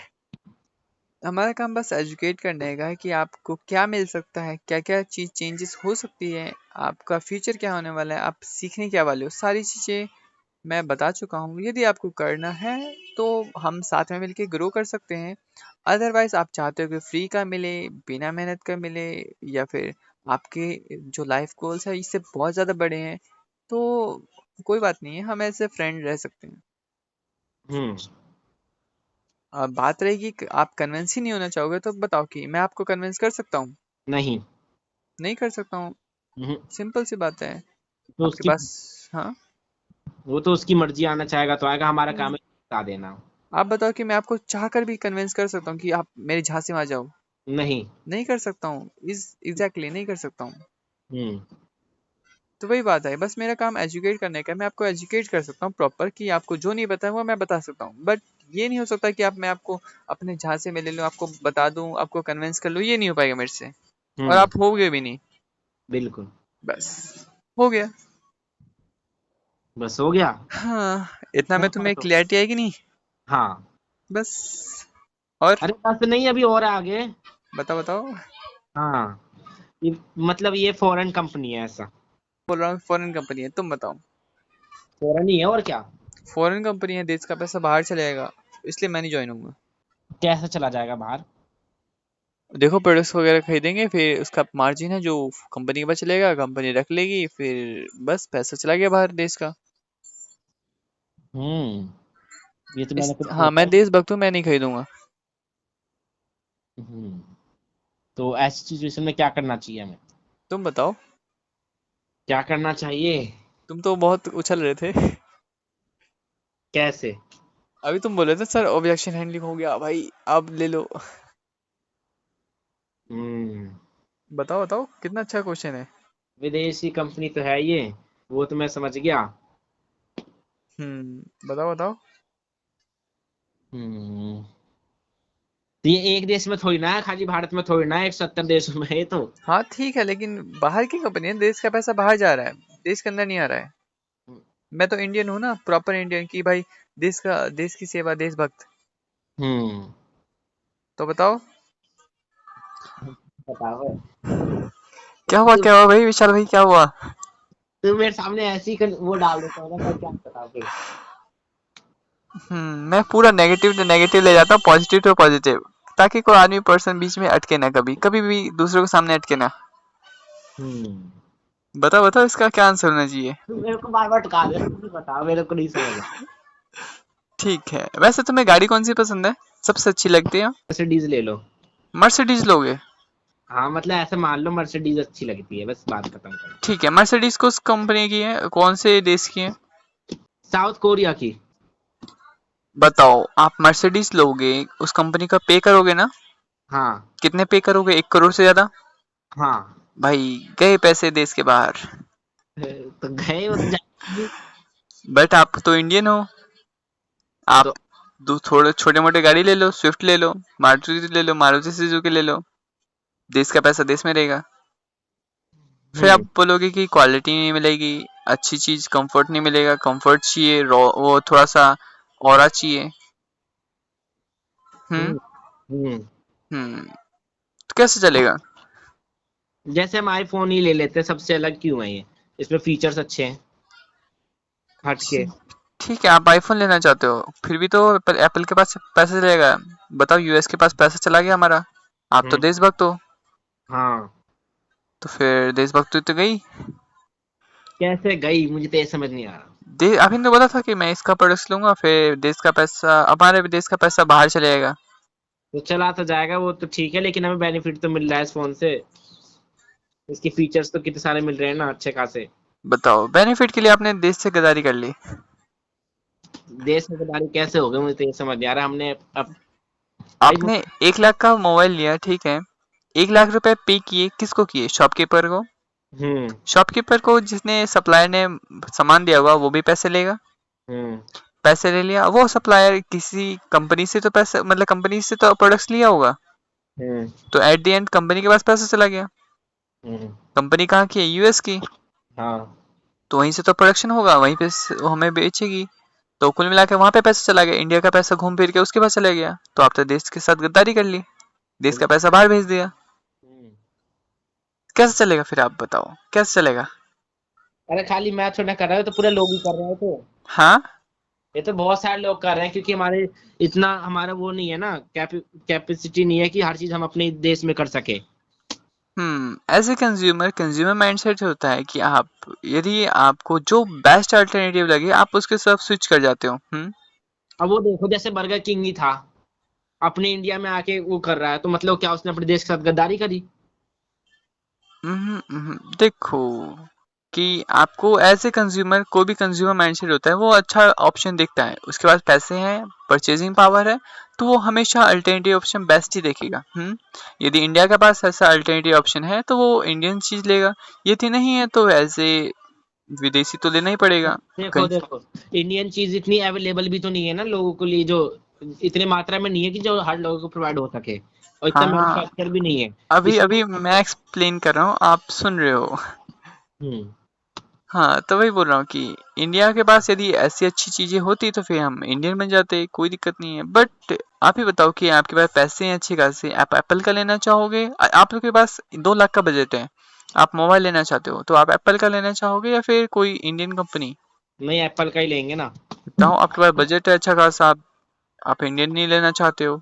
हमारा काम बस एजुकेट करने का है कि आपको क्या मिल सकता है, क्या क्या चीज़ चेंजेस हो सकती है, आपका फ्यूचर क्या होने वाला है, आप सीखने क्या वाले हो, सारी चीज़ें मैं बता चुका हूँ। यदि आपको करना है तो हम साथ में मिलके ग्रो कर सकते हैं। अदरवाइज आप चाहते हो कि फ्री का मिले, बिना मेहनत का मिले, या फिर आपके जो लाइफ गोल्स है इससे बहुत ज़्यादा बड़े हैं, तो कोई बात नहीं है, हम ऐसे फ्रेंड रह सकते हैं। हम्म। अब बात रहेगी कि आप कन्विंस ही नहीं होना चाहोगे, तो बताओ कि मैं आपको कन्विंस कर सकता हूँ? नहीं। नहीं कर सकता हूँ। हम्म। सिंपल सी बात है। तो आपके उसकी पास, हाँ, वो तो उसकी मर्जी, आना चाहेगा तो आएगा, हमारा काम है बता देना। आप बताओ कि मैं आपको चाह कर भी कन्विंस कर सकता हूँ कि आप मेरी झांसी में आ जाओ? नहीं। नहीं कर सकता हूँ, इस एग्जैक्टली नहीं कर सकता हूँ। हम्म। तो वही बात है, बस मेरा काम एजुकेट करने का है। मैं आपको एजुकेट कर सकता हूँ प्रॉपर, कि आपको जो नहीं पता है वो मैं बता सकता हूँ, बट ये नहीं हो सकता कि आप, मैं आपको अपने झांसे में ले लूँ, आपको बता दूँ, आपको कन्विंस कर लूँ, ये नहीं हो पाएगा मेरे से। और हम्म। आप होगे भी नहीं। बिल्कुल। बस, हो गया। बस हो गया। हाँ, इतना में होगा तुम्हें तो। क्लियरिटी आएगी नहीं? हाँ। बस। और अरे बस नहीं, अभी और है आगे। बताओ बताओ। हाँ। ये, मतलब ये फॉरेन कंपनी है ऐसा। बोल रहा हूँ फॉरेन कंपनी है, तुम बताओ। फॉरेन ही है और क्या। फॉरेन कंपनी है, देश का पैसा बाहर चलेगा, इसलिए मैं नहीं ज्वाइन होऊंगा। कैसे चला जाएगा बाहर। देखो, प्रोडक्ट्स वगैरह खरीदेंगे, फिर उसका मार्जिन है जो कंपनी के पास चलेगा, कंपनी रख लेगी, फिर बस पैसा चला गया बाहर देश का। ये तो मैंने कुछ हाँ, सोचा मैं ही नहीं। देशभक्त हूँ, मैं नहीं खरीदूंगा। हम्म। तो ऐसी सिचुएशन में क्या करना चाहिए हमें। तुम बताओ। क्या करना चाहिए। तुम तो बहुत उछल रहे थे। कैसे। अभी तुम बोले थे सर ऑब्जेक्शन हैंडलिंग हो गया भाई, अब ले लो। हम्म। बताओ बताओ, कितना अच्छा क्वेश्चन है। विदेशी कंपनी तो है ये, वो तो मैं समझ गया। बताओ बताओ। हम्म तो ये एक देश में थोड़ी ना है, खाली भारत में थोड़ी ना है, 170 देशों में है ये तो। हाँ ठीक है, लेकिन बाहर की कंपनी है, देश का पैसा बाहर जा रहा है, देश के अंदर नहीं आ रहा है। मैं तो इंडियन हूँ ना, प्रॉपर इंडियन की भाई, देश की सेवा, देशभक्त। हम्म तो बताओ। बताओ। तुम क्या हुआ भाई, विशाल भाई, क्या हुआ? तुम मेरे सामने ऐसी वो डाल देता हो ना, मैं क्या बताऊं फिर। मैं पूरा नेगेटिव टू नेगेटिव ले जाता हूँ, पॉजिटिव टू पॉजिटिव, ताकि कोई आदमी पर्सन बीच में अटके ना, कभी कभी भी दूसरों के सामने अटके ना। हम्म बताओ बताओ, इसका क्या आंसर होना चाहिए? तुम मेरे को बार बार टका दे, तुम ही बताओ, मेरे को नहीं समझ आ। ठीक है, वैसे तुम्हें गाड़ी कौन सी पसंद है, सबसे अच्छी लगती है? मर्सिडीज ले लो। मर्सिडीज लोगे? हाँ मतलब ऐसे मान लो मर्सिडीज अच्छी लगती है, बस बात खत्म करो। ठीक है, मर्सिडीज किस कंपनी की है, कौन से देश की है? साउथ कोरिया की। बताओ, आप मर्सिडीज लोगे, उस कंपनी का पे करोगे ना? हाँ कितने पे करोगे, 1 करोड़ से ज्यादा? हाँ। भाई, गए पैसे देश के बाहर। तो गए वो तो जाएंगे। बट आप तो इंडियन हो, आप तो थोड़े छोटे मोटे गाड़ी ले लो, स्विफ्ट ले लो, मारुति ले लो, मारुति सुजुकी ले लो, देश का पैसा देश में रहेगा। फिर आप हम्म बोलोगे कि क्वालिटी नहीं मिलेगी, अच्छी चीज, कंफर्ट नहीं मिलेगा, कंफर्ट चाहिए, वो थोड़ा सा ऑरा चाहिए। हम्म हम्म हम्म हम्म तो कैसे चलेगा? जैसे हम आईफोन ही ले लेते हैं, सबसे अलग क्यों है ये, इसमें फीचर्स अच्छे हैं हट के। ठीक है, आप आईफोन लेना चाहते हो, फिर भी तो एप्पल के पास पैसे चलेगा। बताओ, यूएस के पास पैसा चला गया हमारा। आप तो हम्म देशभक्त हो, हाँ। तो फिर देशभक्ति तो गई। कैसे गई मुझे तो ये समझ नहीं आ रहा। आपने तो बोला था कि मैं इसका प्रोडक्ट लूंगा, फिर देश का पैसा, हमारे देश का पैसा बाहर चले जाएगा। तो चला तो जाएगा वो तो ठीक है, लेकिन हमें बेनिफिट तो मिल रहा है इस फोन से। इसके फीचर्स तो कितने सारे मिल रहे हैं ना अच्छे खासे। बताओ, बेनिफिट के लिए आपने देश से गद्दारी कर ली। देश में गद्दारी कैसे हो गई मुझे तो ये समझ नहीं आ रहा। हमने अब भाई आपने 1 लाख का मोबाइल लिया, ठीक है, 1 लाख रुपए पे किए, किसको किए? शॉपकीपर को। हम्म शॉपकीपर को जिसने सप्लायर ने सामान दिया हुआ, वो भी पैसे लेगा। हम्म पैसे ले लिया, वो सप्लायर किसी कंपनी से तो पैसे, मतलब कंपनी से तो प्रोडक्ट्स लिया होगा, हम्म तो एट द एंड कंपनी के पास पैसा चला गया। हम्म कंपनी कहाँ की है? यूएस की। हाँ तो वहीं से तो प्रोडक्शन होगा, वहीं पे वो हमें बेचेगी। तो कुल मिला के वहां पे पैसा चला गया, इंडिया का पैसा घूम फिर के उसके पास चला गया, तो आप तो देश के साथ गद्दारी कर ली, देश का पैसा बाहर भेज दिया। हम्म। कैसे चलेगा फिर, आप बताओ कैसे चलेगा? अरे खाली मैं थोड़ा कर रहा हूँ, तो पूरे लोग ही कर रहे हैं तो। हाँ। ये तो बहुत सारे लोग कर रहे हैं, क्योंकि हमारे इतना हमारा वो नहीं है ना, कैपेसिटी नहीं है कि हर चीज हम अपने देश में कर सके। As a consumer, consumer mindset होता है कि आप, यदि आपको जो बेस्ट अल्टरनेटिव लगे, आप उसके साथ स्विच कर जाते हो। अब वो देखो जैसे बर्गर किंग ही था, अपने इंडिया में आके वो कर रहा है, तो मतलब क्या उसने अपने देश के साथ गद्दारी करी। देखो, कि आपको एज ए कंज्यूमर, कोई भी कंज्यूमर माइंडसेट होता है, वो अच्छा ऑप्शन देखता है, उसके पास पैसे हैं, परचेजिंग पावर है, तो वो हमेशा अल्टरनेटिव ऑप्शन बेस्ट ही देखेगा। यदि इंडिया के पास ऐसा अल्टरनेटिव ऑप्शन है, तो वो इंडियन चीज लेगा, यदि नहीं है तो एज ए विदेशी तो लेना ही पड़ेगा। देखो देखो, इंडियन चीज इतनी अवेलेबल भी तो नहीं है ना लोगों के लिए, जो इतने मात्रा में नहीं है कि जो हर लोगों को प्रोवाइड हो सके, और इतना हाँ हाँ, मैन्युफैक्चर भी नहीं है। अभी इसलिए अभी मैं एक्सप्लेन कर रहा हूँ, आप सुन रहे हो? हम्म हाँ, तो वही बोल रहा हूँ कि इंडिया के पास यदि ऐसी अच्छी चीजें होती, तो फिर हम इंडियन बन जाते, कोई दिक्कत नहीं है। बट आप ही बताओ कि आपके पास पैसे हैं अच्छे खासे, आप एप्पल का लेना चाहोगे? आपके पास 2 लाख का बजट है, आप मोबाइल लेना चाहते हो, तो आप एप्पल का लेना चाहोगे या फिर कोई इंडियन कंपनी? नहीं, एप्पल का ही लेंगे ना। बताओ, आपके पास बजट है अच्छा खासा, आप इंडियन नहीं लेना चाहते हो,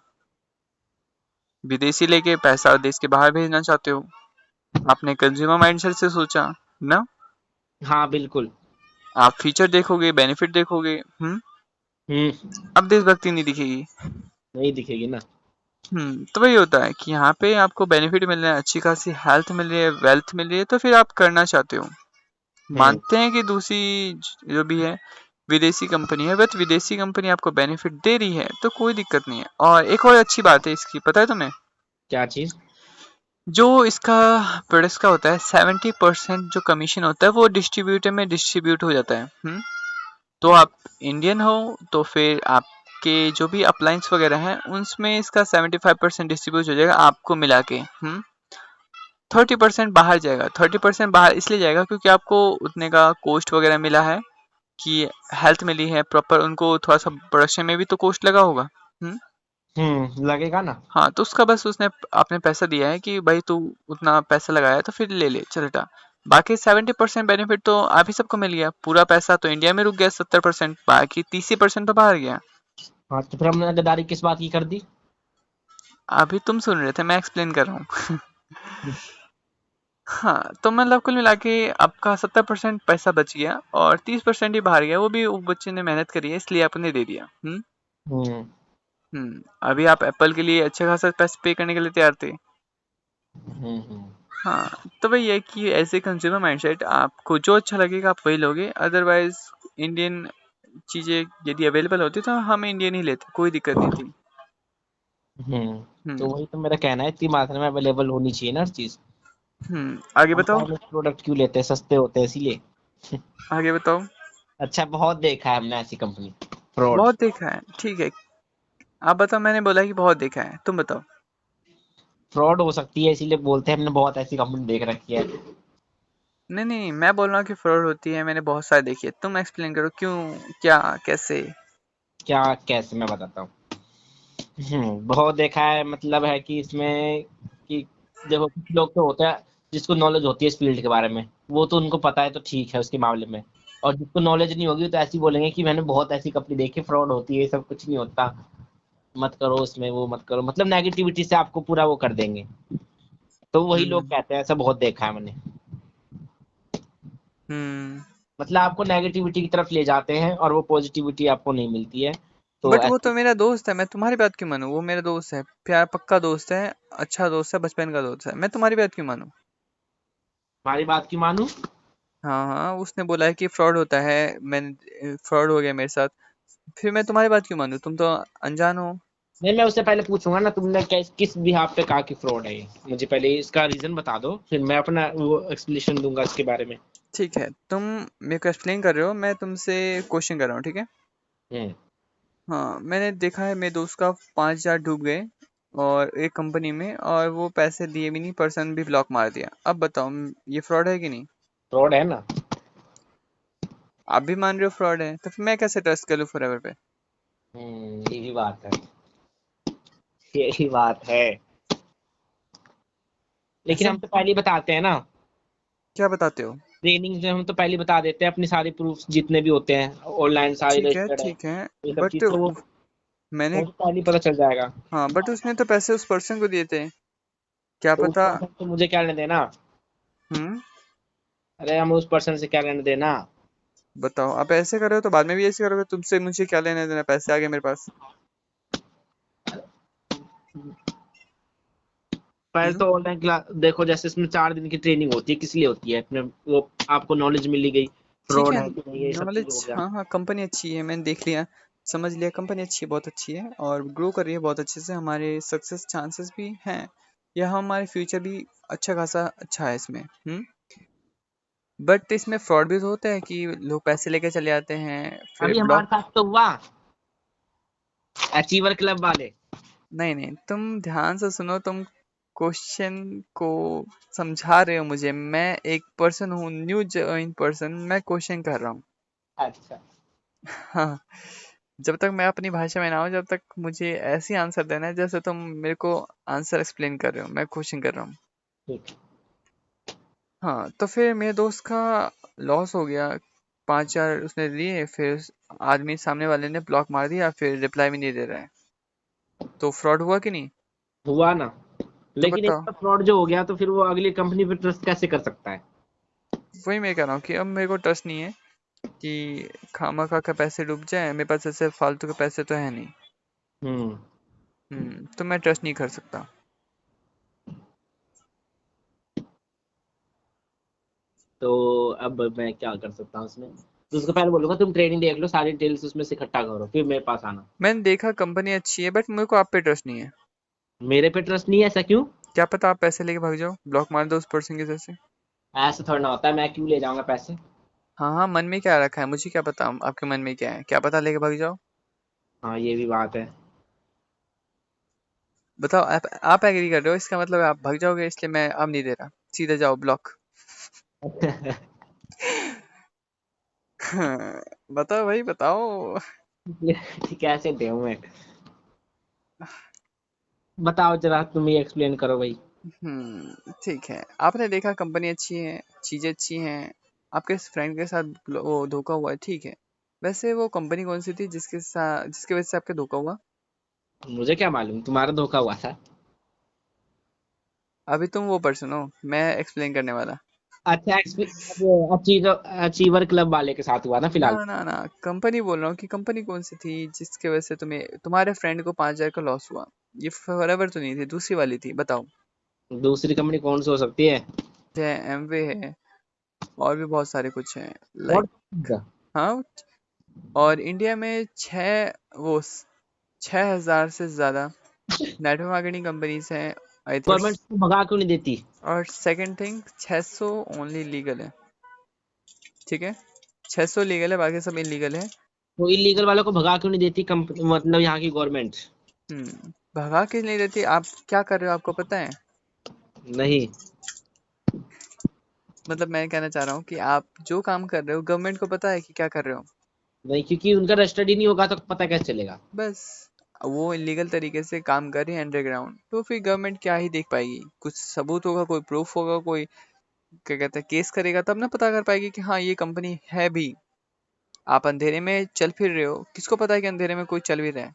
विदेशी लेके पैसा देश के बाहर भेजना चाहते हो, आपने कंज्यूमर माइंडसेट से सोचा ना। हाँ बिल्कुल। आप फीचर देखोगे, बेनिफिट देखोगे। हम्म अब देशभक्ति नहीं दिखेगी। नहीं दिखेगी ना। तो वही होता है कि यहाँ पे आपको बेनिफिट मिल रहा है, अच्छी खासी हेल्थ मिल रही है, वेल्थ मिल रही है, तो फिर आप करना चाहते हो। हम्म मानते हैं कि दूसरी जो भी है विदेशी कंपनी है, बट विदेशी कंपनी आपको बेनिफिट दे रही है, तो कोई दिक्कत नहीं है। और एक और अच्छी बात है इसकी, पता है तुम्हें? क्या चीज। जो इसका प्रोडक्ट्स का होता है, 70% जो कमीशन होता है, वो डिस्ट्रीब्यूटर में डिस्ट्रीब्यूट हो जाता है। तो आप इंडियन हो तो फिर आपके जो भी अप्लायंस वगैरह हैं उनमें इसका 75% डिस्ट्रीब्यूट हो जाएगा आपको मिला के। 30% बाहर जाएगा। 30% बाहर इसलिए जाएगा क्योंकि आपको उतने का कॉस्ट वगैरह मिला है कि हेल्थ मिली है प्रॉपर, उनको थोड़ा सा प्रोडक्शन में भी तो कॉस्ट लगा होगा। लगेगा ना। हाँ, तो उसका बस उसने आपने पैसा दिया है कि भाई तू उतना पैसा लगाया तो फिर ले ले चल बेटा। बाकी 70% बेनिफिट तो आप ही सबको मिल गया। पूरा पैसा तो इंडिया में रुक गया 70%, बाकी 30% तो बाहर गया। हाँ तो फिर हमने गद्दारी किस बात की कर दी? अभी तुम सुन रहे थे, मैं एक्सप्लेन कर रहा हूँ। हाँ, तो मतलब कुल मिला के आपका 70% पैसा बच गया और 30% ही बाहर गया। वो भी वो बच्चे ने मेहनत करी है इसलिए आपने दे दिया। हम्म अभी आप एप्पल के लिए अच्छे खासा पैसे पे करने के लिए तैयार थे। हम्म हाँ, तो वही है कि ऐसे कंज्यूमर माइंडसेट, आपको जो अच्छा लगेगा आप वही लोगे। अदरवाइज इंडियन चीजें यदि अवेलेबल होती तो हम इंडियन ही लेते, कोई दिक्कत नहीं थी। तो हम्म वही तो मेरा कहना है, इतनी मात्रा में अवेलेबल होनी चाहिए ना हर चीज। आगे हम बताओ। चाइनीज प्रोडक्ट क्यों लेते हैं? सस्ते होते हैं इसीलिए। आगे बताओ। अच्छा, बहुत देखा है हमने ऐसी कंपनी फ्रॉड। बहुत देखा है, ठीक है। आप बताओ, मैंने बोला कि बहुत देखा है, तुम बताओ। फ्रॉड हो सकती है इसीलिए बोलते हैं, हमने बहुत ऐसी कंपनी देख रखी है। नहीं नहीं, मैं बोल रहा हूँ कि फ्रॉड होती है, मैंने बहुत सारी देखी है। तुम एक्सप्लेन करो क्यों, क्या, कैसे। क्या कैसे, मैं बताता हूँ। बहुत देखा है, मतलब है कि इसमें कि देखो कुछ लोग तो होते हैं जिसको नॉलेज होती है इस फील्ड के बारे में, वो तो उनको पता है तो ठीक है उसके मामले में। और जिसको नॉलेज नहीं होगी तो ऐसे ही बोलेंगे कि मैंने बहुत ऐसी कंपनी देखी, फ्रॉड होती है, ये सब कुछ नहीं होता, मत करो उसमें, वो मत करो, मतलब नेगेटिविटी से आपको पूरा वो कर देंगे। तो वही लोग हम्म कहते हैं, ऐसा बहुत देखा है मैंने। हम्म मतलब आपको नेगेटिविटी की तरफ ले जाते हैं और वो पॉजिटिविटी आपको नहीं मिलती है। तो बट वो ऐसे। तो मेरा दोस्त है, मैं तुम्हारी बात क्यों मानूं? वो मेरा दोस्त है, प्यार पक्का दोस्त है, अच्छा दोस्त है, बचपन का दोस्त है, मैं तुम्हारी बात क्यों मानूं? हमारी बात की मानूं? हाँ हाँ, उसने बोला है कि फ्रॉड होता है, मैंने फ्रॉड हो गया मेरे साथ, फिर मैं तुम्हारी बात क्यों मानूं? तुम तो अनजान हो। नहीं, मैं उससे पहले पूछूंगा ना, तुमने किस बिहाफ पे कहा कि फ्रॉड है ये, मुझे पहले इसका रीजन बता दो, फिर मैं अपना वो एक्सप्लेनेशन दूंगा इसके बारे में। ठीक है, तुम मेरे को एक्सप्लेन कर रहे हो, मैं तुमसे क्वेश्चन कर रहा हूँ, ठीक है। हम्म हाँ, मैंने देखा है मेरे दोस्त का 5,000 डूब गए और एक कंपनी में, और वो पैसे दिए भी नहीं, पर्सन भी ब्लॉक मार दिया। अब बताओ, ये फ्रॉड है कि नहीं? फ्रॉड है ना। आप भी मान रहे हो फ्रॉड है, तो फिर मैं कैसे ट्रस्ट कर लूँ फॉरएवर पे? यही बात है, यही बात है। लेकिन ऐसे हम तो पहले ही बताते हैं ना, क्या बताते हो? ट्रेनिंग में हम तो पहले ही बता देते हैं अपनी सारी प्रूफ जितने भी होते हैं ऑनलाइन सारी रजिस्टर्ड है, ठीक है, ये सब बट चीज तो वो मैंने, पहले ही पता चल जाएगा। हाँ बट उसने तो पैसे उस पर्सन को दिए थे, क्या तो उस पता। पर्सन से मुझे क्या लेना देना? हम्म अरे हम उस पर्सन से क्या लेना देना? बताओ, आप ऐसे कर रहे हो तो बाद में भी ऐसे करोगे, तुमसे मुझे क्या लेना देना, पैसे आ गए मेरे पास। पहले हम्म तो ऑनलाइन क्लास देखो, जैसे इसमें 4 दिन की ट्रेनिंग होती है, किस लिए होती है? अपने वो आपको नॉलेज मिली गई, ठीक फ्रॉड है, है कि नहीं, ये सब चीज हो नॉलेज, गया। हाँ हाँ, कंपनी अच्छी है, मैंने देख लिया, समझ लिया, कंपनी अच्छी है, बहुत अच्छी है और ग्रो कर रही है बहुत अच्छे से, हमारे सक्सेस चांसेस भी हैं, या हमारे फ्यूचर भी अच्छा खासा अच्छा है इसमें। बट इसमें फ्रॉड भी तो होता है कि लोग पैसे लेके चले जाते हैं फिर अभी हमारे ब्लॉक। साथ तो हुआ, अचीवर क्लब वाले। नहीं नहीं, तुम ध्यान से सुनो, तुम क्वेश्चन को समझा रहे हो मुझे, मैं एक पर्सन हूँ, न्यू जॉइन पर्सन, मैं क्वेश्चन कर रहा हूँ। अच्छा, हाँ, जब तक मैं अपनी भाषा में ना हूँ, जब तक मुझे ऐसे आंसर देना है जैसे तुम मेरे को आंसर एक्सप्लेन कर रहे हो, मैं क्वेश्चन कर रहा हूँ। ठीक। हाँ, तो फिर मेरे दोस्त का लॉस हो गया, 5,000 उसने लिए, फिर आदमी सामने वाले ने ब्लॉक मार दिया, फिर रिप्लाई भी नहीं दे रहा है, तो फ्रॉड हुआ कि नहीं? हुआ ना। तो लेकिन एक बताओ। फ्रॉड जो हो गया तो फिर वो अगली कंपनी पे ट्रस्ट कैसे कर सकता है? वही मैं कह रहा हूँ कि अब मेरे को ट्रस्ट नहीं है कि खामखा के पैसे डूब जाए, मेरे पास ऐसे फालतू के पैसे तो है नहीं। हम्म तो मैं ट्रस्ट नहीं कर सकता। तो अब मैं क्या कर सकता हूँ उसमें? तो उसको पहले बोलूंगा तुम ट्रेनिंग देख लो, सारी डिटेल्स उसमें से इकट्ठा करो, फिर मेरे पास आना। मैंने देखा कंपनी अच्छी है, बट मेरे को आप पे ट्रस्ट नहीं है। मेरे पे ट्रस्ट नहीं है, ऐसा क्यों? क्या पता आप पैसे लेके भाग जाओ, ब्लॉक मार दो उस पर्सन की तरफ से। ऐसा थोड़ा ना होता है, मैं क्यों ले जाऊंगा पैसे? हाँ हाँ, मन में क्या रखा है मुझे क्या पता, आपके मन में क्या है, क्या पता लेके भाग जाओ। हाँ ये भी बात है। बताओ, आप एग्री कर रहे हो, इसका मतलब आप भाग जाओगे, इसलिए मैं अब नहीं दे रहा, सीधे जाओ ब्लॉक। बताओ भाई बताओ। कैसे दे मैं? बताओ जरा, तुम ही एक्सप्लेन करो भाई। ठीक है, आपने देखा कंपनी अच्छी है, चीजें अच्छी हैं, आपके फ्रेंड के साथ वो धोखा हुआ है, ठीक है। वैसे वो कंपनी कौन सी थी जिसकी वजह से आपके धोखा हुआ? मुझे क्या मालूम, तुम्हारा धोखा हुआ था। अभी तुम वो पर्सन हो, मैं एक्सप्लेन करने वाला। अच्छा, अचीवर क्लब वाले के साथ हुआ ना ना फिलहाल? ना ना, कंपनी बोल रहा हूँ कि कंपनी कौन सी थी जिसकी वजह से तुम्हारे फ्रेंड को 5,000 का लॉस हुआ। ये फॉरएवर तो नहीं थी, दूसरी वाली थी, बताओ। दूसरी कंपनी कौन सी हो सकती है? है, एमवे है, और भी बहुत सारे कुछ हैं, लाइक। और हाँ, और इंडिया में 6,000 से ज्यादा नेटवर्क मार्केटिंग कंपनीज हैं, आई थिंक। गवर्नमेंट को भगा क्यों नहीं देती? और सेकंड थिंग, 600 ओनली लीगल है, ठीक है। 600 लीगल है, बाकी सब इलीगल है। वो इलीगल वालों को भगा क्यों नहीं देती कंपनी, मतलब यहाँ की गवर्नमेंट? भगा के नहीं देती, आप क्या कर रहे हो आपको पता है? नहीं। मतलब मैं कहना चाह रहा हूँ कि आप जो काम कर रहे हो गवर्नमेंट को पता है कि क्या कर रहे हो। नहीं, क्योंकि उनका रजिस्टर्ड ही नहीं होगा तो पता कैसे चलेगा? बस, वो इलीगल तरीके से काम कर रही है अंडरग्राउंड, तो फिर गवर्नमेंट क्या ही देख पाएगी, कुछ सबूत होगा, कोई प्रूफ होगा, कोई क्या कहते हैं केस करेगा, तब ना पता कर पाएगी कि हाँ ये कंपनी है भी। आप अंधेरे में चल फिर रहे हो, किसको पता है कि अंधेरे में कोई चल भी रहा है?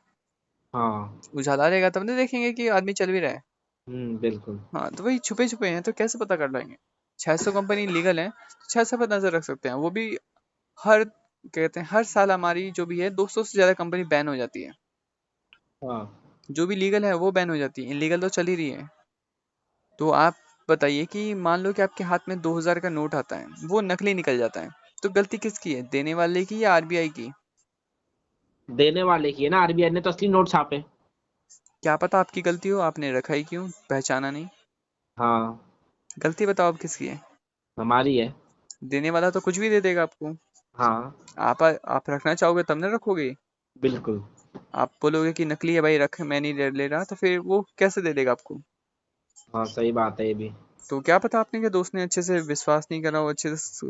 हाँ। उजाला रहेगा तब ना देखेंगे कि आदमी चल भी रहा है। बिल्कुल। हाँ, तो वही छुपे छुपे हैं, तो कैसे पता कर लेंगे? 600 कंपनी लीगल है, तो 600 पर नजर रख सकते हैं, वो भी हर कहते हैं हर साल हमारी जो भी है 200 से ज्यादा कंपनी बैन हो जाती है। हाँ। जो भी लीगल है वो बैन हो जाती है, इलीगल तो चल ही रही है। तो आप बताइए कि मान लो कि आपके हाथ में 2,000 का नोट आता है, वो नकली निकल जाता है, तो गलती किसकी है, देने वाले की या आरबीआई की? देने वाले की है ना, आरबीआई ने तो असली नोट छापे। क्या पता आपकी गलती हो, आपने रखा ही क्यों, पहचाना नहीं। हाँ। गलती बताओ अब किसकी है? हमारी है। देने वाला तो कुछ भी दे देगा आपको। हाँ। आप रखना चाहोगे तब ना रखोगे। बिल्कुल। आप बोलोगे कि नकली है भाई, रख, मैं नहीं ले रहा, तो फिर वो कैसे दे देगा आपको? हाँ सही बात है ये भी। तो क्या पता आपने के दोस्त ने अच्छे से विश्वास नहीं करा हो, अच्छे से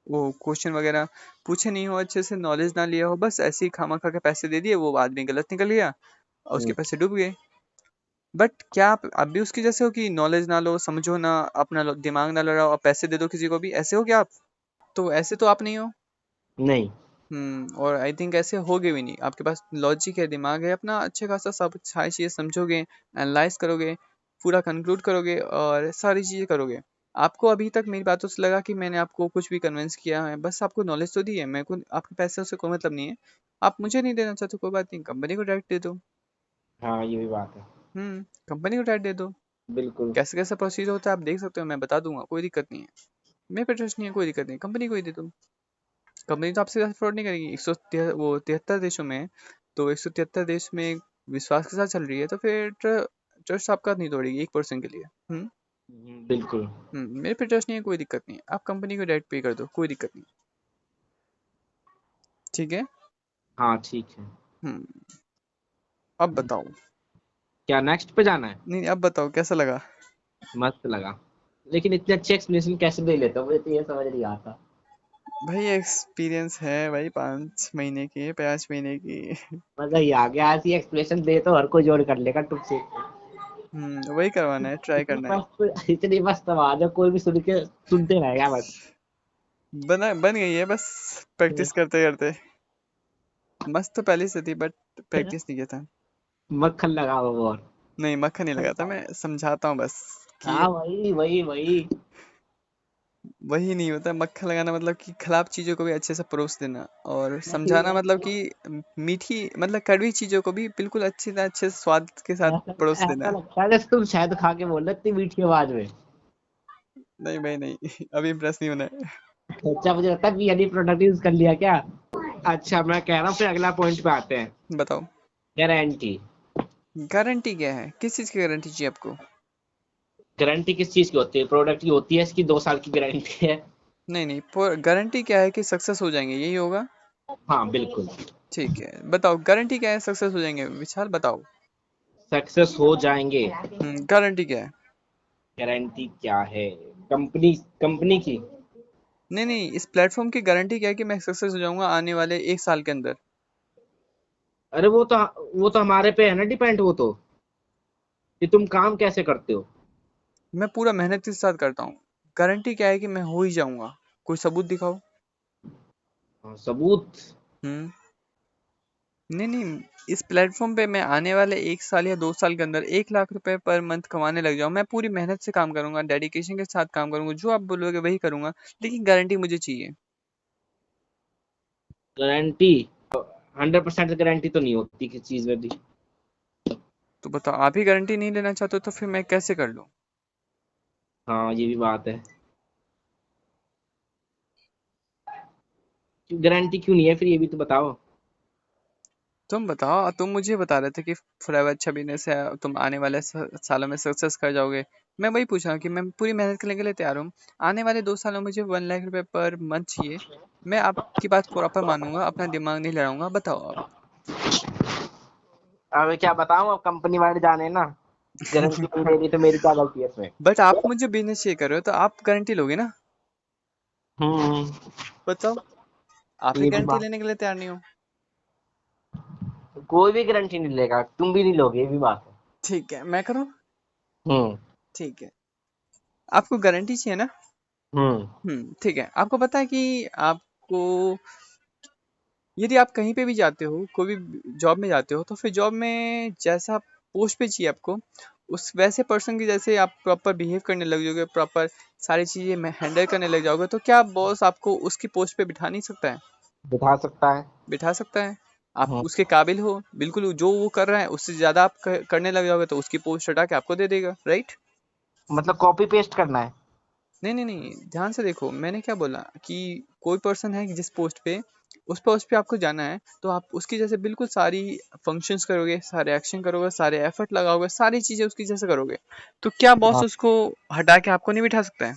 वो क्वेश्चन वगैरह पूछे नहीं हो, अच्छे से नॉलेज ना लिया हो, बस ऐसे ही खामा खा के पैसे दे दिए, वो आदमी गलत निकल गया और उसके हम्म, पैसे डूब गए। बट क्या आप अब भी उसकी जैसे हो कि नॉलेज ना लो, समझो ना, अपना दिमाग ना लड़ाओ और पैसे दे दो किसी को भी, ऐसे हो क्या आप? तो ऐसे तो आप नहीं हो। नहीं। और आई थिंक ऐसे होगे भी नहीं, आपके पास लॉजिक है, दिमाग है अपना, अच्छे खासा सब सारी चीजें समझोगे, एनालाइज करोगे, पूरा कंक्लूड करोगे और सारी चीजें करोगे। आपको अभी तक मेरी बातों से लगा कि मैंने आपको कुछ भी कन्विंस किया है, बस आपको नॉलेज तो दी है, मेरे को आपके पैसे से कोई मतलब नहीं है। आप मुझे नहीं देना चाहते, कोई बात नहीं, कंपनी को डायरेक्ट दे दो। हाँ ये भी बात है। कंपनी को डायरेक्ट दे दो। बिल्कुल। कैसे कैसे प्रोसीजर होता है आप देख सकते हो, मैं बता दूंगा, कोई दिक्कत नहीं है। मेरे पे ट्रस्ट नहीं है, कोई दिक्कत नहीं, कंपनी को ही दे दो। कंपनी तो आपसे फ्रॉड नहीं करेगी, 173 देशों में है, तो 173 देश में विश्वास के साथ चल रही है, तो फिर ट्रस्ट आपका नहीं तोड़ेगी 1% के लिए। बिल्कुल। मेरे पे ट्रस्ट नहीं है, कोई दिक्कत नहीं है, आप कंपनी को डायरेक्ट पे कर दो, कोई दिक्कत नहीं। ठीक है। हाँ ठीक है। हम्म अब बताओ। क्या नेक्स्ट पे जाना है? नहीं, अब बताओ कैसा लगा? मस्त लगा। लेकिन इतने अच्छे एक्सप्लेनेशन कैसे दे लेते हो, मुझे तो ये समझ नहीं आता। भाई एक्सपीरियंस है भाई, 5 महीने की, 5 महीने की। मजा ही आ गया, ऐसी एक्सप्लेनेशन दे तो हर कोई जोड़ कर लेगा टुक से। वही करवाना है, ट्राई करना है। इतनी मस्त आवाज है, कोई भी सुन के सुनते रहेगा बस। बन गई है, बस प्रैक्टिस करते करते। मस्त तो पहले से थी, बट प्रैक्टिस नहीं किया था। मक्खन लगा वो और। नहीं, मक्खन नहीं लगाता, मैं समझाता हूँ बस कि हाँ वही वही वही। वही नहीं होता मक्खन लगाना, मतलब कि खराब चीजों को भी अच्छे से परोस देना, और समझाना मतलब कि मीठी मतलब कड़वी चीजों को भी बिल्कुल अच्छे से स्वाद के साथ ऐसा परोस ऐसा देना। लगता है जैसे तुम शायद खा के बोल रहे हो इतनी मीठी आवाज में। नहीं भाई नहीं, अभी इम्प्रेस नहीं होना है। अच्छा, मुझे लगता है पीएनई प्रोडक्ट यूज कर लिया क्या? अच्छा, मैं कह रहा हूँ फिर अगला पॉइंट पे आते हैं। बताओ। गारंटी। गारंटी क्या है, किस चीज की गारंटी चाहिए आपको? गारंटी किस चीज की होती है? प्रोडक्ट की होती है, इसकी 2 साल की गारंटी है। नहीं नहीं, गारंटी क्या है कि सक्सेस हो जाएंगे, यही होगा। हाँ बिल्कुल। ठीक है, बताओ गारंटी क्या है सक्सेस हो जाएंगे, विशाल बताओ। सक्सेस हो जाएंगे। गारंटी क्या है? गारंटी क्या है? कंपनी कंपनी की। नहीं नहीं, इस प्लेटफॉर्म की गारंटी क्या है कि मैं सक्सेस हो जाऊंगा आने वाले 1 साल के अंदर? अरे वो तो हमारे पे है ना डिपेंड, वो तो कि तुम काम कैसे करते हो। मैं पूरा मेहनत के साथ करता हूँ। गारंटी क्या है कि मैं हो ही जाऊंगा? कोई सबूत दिखाओ। हाँ, सबूत। हम्म नहीं नहीं, इस प्लेटफॉर्म पे मैं आने वाले 1 साल या 2 साल के अंदर 1 लाख रुपए पर मंथ कमाने लग जाऊं। मैं पूरी मेहनत से काम करूंगा, डेडिकेशन के साथ काम करूंगा, जो आप बोलोगे वही करूंगा, लेकिन गारंटी मुझे चाहिए। गारंटी 100% गारंटी तो नहीं होती किसी चीज में भी। तो बताओ, आप ही गारंटी नहीं लेना चाहते हो तो फिर मैं कैसे कर लूं? हाँ ये भी बात है। गारंटी क्यों नहीं है फिर, ये भी तो बताओ। तुम बताओ, तुम मुझे बता रहे थे कि फॉरएवर अच्छा बिजनेस है, तुम आने वाले सालों में सक्सेस कर जाओगे। मैं वही पूछ रहा हूँ कि मैं पूरी मेहनत करने के लिए तैयार हूँ। आने वाले 2 सालों में मुझे 1 लाख रुपए पर मंथ चाहिए। मैं आपकी बात प्रॉपर मानूंगा, अपना दिमाग नहीं लड़ाऊंगा। बताओ आप। अब क्या बताऊं, अब कंपनी वाले जाने ना। गारंटी नहीं दे रही तो मेरी क्या गलती है इसमें। बट आप मुझे बिजनेस शेयर कर रहे हो तो आप गारंटी लोगे ना? हम्म। बताओ, आप ही ये भी गारंटी बात। लेने के लिए तैयार नहीं हो? कोई भी गारंटी नहीं लेगा, तुम भी नहीं लोगे, ये भी बात है। ठीक है, मैं करूँ? हम्म। ठीक है, आपको गारंटी चाहिए ना? हम्म। ठीक है। आपको पता है कि आपको, यदि आप कहीं पे भी जाते हो, कोई भी जॉब में जाते हो, तो फिर जॉब में जैसा पोस्ट पे चाहिए आपको, उस वैसे पर्सन की जैसे आप प्रॉपर बिहेव करने लग जाओगे, प्रॉपर सारी चीजें में हैंडल करने लग जाओगे, तो क्या बॉस आपको उसकी पोस्ट पे बिठा नहीं सकता है? बिठा सकता है। बिठा सकता है। आप हम्म। उसके काबिल हो, बिल्कुल जो वो कर रहा है उससे ज्यादा आप करने लग जाओगे तो उसकी पोस्ट हटा के आपको दे देगा, राइट? मतलब कॉपी पेस्ट करना है। नहीं नहीं नहीं, ध्यान से देखो, मैंने क्या बोला कि कोई पर्सन है जिस पोस्ट पे, उस पोस्ट पे आपको जाना है, तो आप उसकी जैसे बिल्कुल सारी फंक्शंस करोगे, सारे एक्शन करोगे, सारे एफर्ट लगाओगे, सारी चीजें उसकी जैसे करोगे। तो क्या बॉस हाँ उसको हटा के आपको नहीं बिठा सकता है?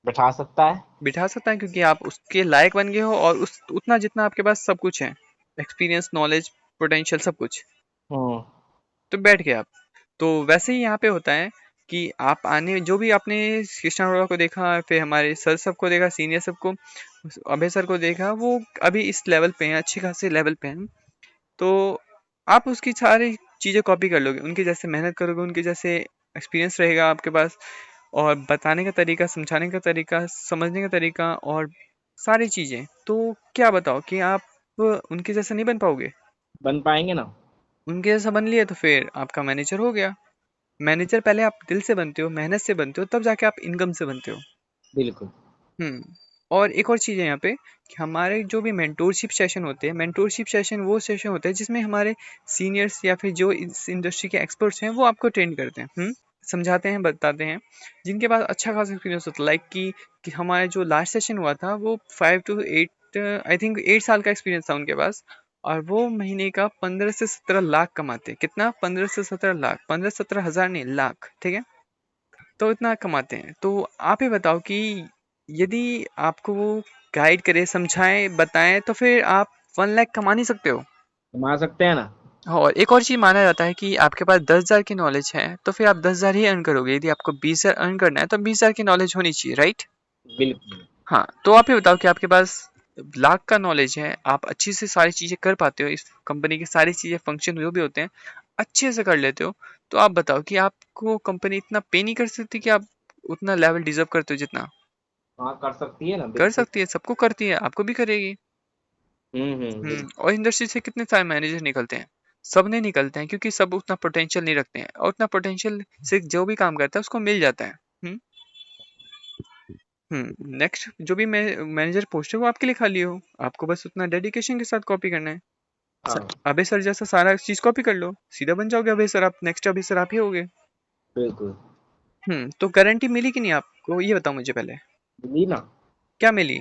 बिठा सकता है। बिठा सकता है, क्योंकि आप उसके लायक बन गए हो, और उस उतना जितना आपके पास सब कुछ है, एक्सपीरियंस, नॉलेज, पोटेंशियल, सब कुछ, हम्म। तो बैठ गए आप। तो वैसे ही यहाँ पे होता है कि आप आने, जो भी आपने कृष्णा अरोड़ा को देखा, फिर हमारे सर सबको देखा, सीनियर सबको, अभय सर को देखा, वो अभी इस लेवल पे हैं, अच्छे खासे लेवल पे हैं। तो आप उसकी सारी चीज़ें कॉपी कर लोगे, उनके जैसे मेहनत करोगे, उनके जैसे एक्सपीरियंस रहेगा आपके पास, और बताने का तरीका, समझाने का तरीका, समझने का तरीका, और सारी चीज़ें। तो क्या बताओ कि आप उनके जैसा नहीं बन पाओगे? बन पाएंगे ना। उनके जैसा बन लिए तो फिर आपका मैनेजर हो गया। मैनेजर पहले आप दिल से बनते हो, मेहनत से बनते हो, तब जाके आप इनकम से बनते हो। बिल्कुल। हम्म और एक और चीज़ है यहाँ पे कि हमारे जो भी मेंटोरशिप सेशन होते हैं, मेंटोरशिप सेशन वो सेशन होते हैं जिसमें हमारे सीनियर्स या फिर जो इस इंडस्ट्री के एक्सपर्ट्स हैं वो आपको ट्रेन करते हैं, समझाते हैं, बताते हैं, जिनके पास अच्छा खासा एक्सपीरियंस होता है। लाइक कि हमारा जो लास्ट सेशन हुआ था वो 5 to 8, आई थिंक 8 साल का एक्सपीरियंस था उनके पास, और वो महीने का 15 से 17 लाख कमाते हैं। कितना? 15 से 17 लाख, 15-17 हज़ार नहीं, लाख, ठीक है? तो इतना कमाते हैं। तो आप ही बताओ कि यदि आपको वो गाइड करे, समझाए, बताएं, तो फिर आप 1 लाख कमा नहीं सकते हो? कमा सकते हैं ना। हाँ, और एक और चीज़ माना जाता है कि आपके पास 10,000 की नॉलेज है तो फिर आप 10,000 ही अर्न करोगे। यदि आपको 20,000 अर्न करना है तो 20,000 की नॉलेज होनी चाहिए, राइट? बिल्कुल। हाँ, तो आप ये बताओ कि आपके पास लाख का नॉलेज है, आप अच्छी से सारी चीज़ें कर पाते हो, इस कंपनी की सारी चीज़ें, फंक्शन जो भी होते हैं अच्छे से कर लेते हो, तो आप बताओ कि आपको कंपनी इतना पे नहीं कर सकती कि आप उतना लेवल डिजर्व करते हो जितना? हाँ कर सकती है ना, कर बिल्कुल। सकती है, सबको करती है, आपको भी करेगी। बिल्कुल। और इंडस्ट्री से कितने सारे मैनेजर निकलते हैं? सब नहीं निकलते हैं, क्योंकि सब उतना पोटेंशियल नहीं रखते हैं, और उतना पोटेंशियल से जो भी काम करता है उसको मिल जाता है। नेक्स्ट जो भी मैनेजर पोस्ट है वो आपके लिए खाली हो, आपको बस उतना डेडिकेशन के साथ कॉपी करना है। हाँ अबे सर जैसा सारा चीज कॉपी कर लो, सीधा बन जाओगे अबे सर, आप नेक्स्ट अबे सर आप ही होगे। बिल्कुल। तो गारंटी मिली कि नहीं आपको, ये बताओ मुझे पहले। मिली ना। क्या मिली?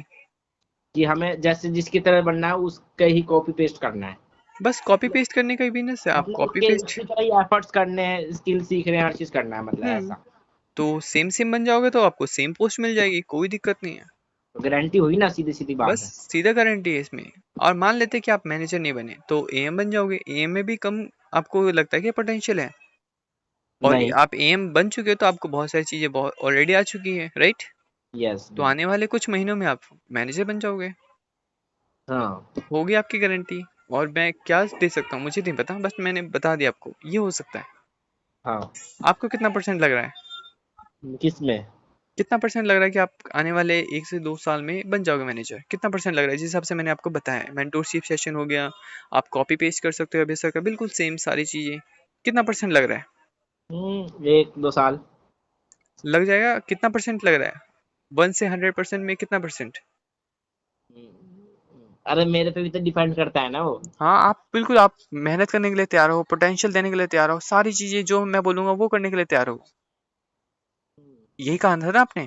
कि हमें जैसे जिसकी तरह बनना है उसका ही कॉपी पेस्ट करना है। बस कॉपी पेस्ट करने का ही बिजनेस है, आप मतलब कॉपी उसके पेस्ट। उसकी तरह ही एफर्ट्स करने हैं, स्किल सीख रहे हैं, हर चीज करना है, मतलब हम्म ऐसा। तो सेम सेम बन जाओगे तो आपको सेम पोस्ट मिल जाएगी, कोई दिक्कत नहीं है। गारंटी हुई ना, सीधी सीधी बात बस है। सीधा गारंटी है इसमें। और मान लेते हैं कि आप मैनेजर नहीं बने तो एएम बन जाओगे, एएम में भी कम आपको लगता है कि पोटेंशियल है, और नहीं। आप एएम बन चुके हो तो आपको बहुत सारी चीजें बहुत ऑलरेडी आ चुकी है, राइट? यस। तो आने वाले कुछ महीनों में आप मैनेजर बन जाओगे, हाँ होगी आपकी गारंटी। और मैं क्या दे सकता हूँ मुझे नहीं पता, बस मैंने बता दिया आपको ये हो सकता है। हाँ। आपको कितना परसेंट लग रहा है, किस में? कितना परसेंट लग रहा है कि आप आने वाले 1 से 2 साल में बन जाओगे मैनेजर? कितना परसेंट लग रहा है जिस हिसाब से मैंने आपको बताया है? मेंटोरशिप सेशन हो गया, आप कॉपी पेस्ट कर सकते हो अभी सर का, बिल्कुल सेम सारी चीजें। कितना परसेंट लग रहा है? 1-2 साल। लग जाएगा। कितना परसेंट लग रहा है 1 से 100% में कितना परसेंट? अरे मेरे पे भी तो डिपेंड करता है ना वो। हाँ, आप बिल्कुल आप मेहनत करने के लिए तैयार हो, पोटेंशियल देने के लिए तैयार हो, सारी चीजें जो मैं बोलूंगा वो करने के लिए तैयार हो, यही कहा था ना आपने?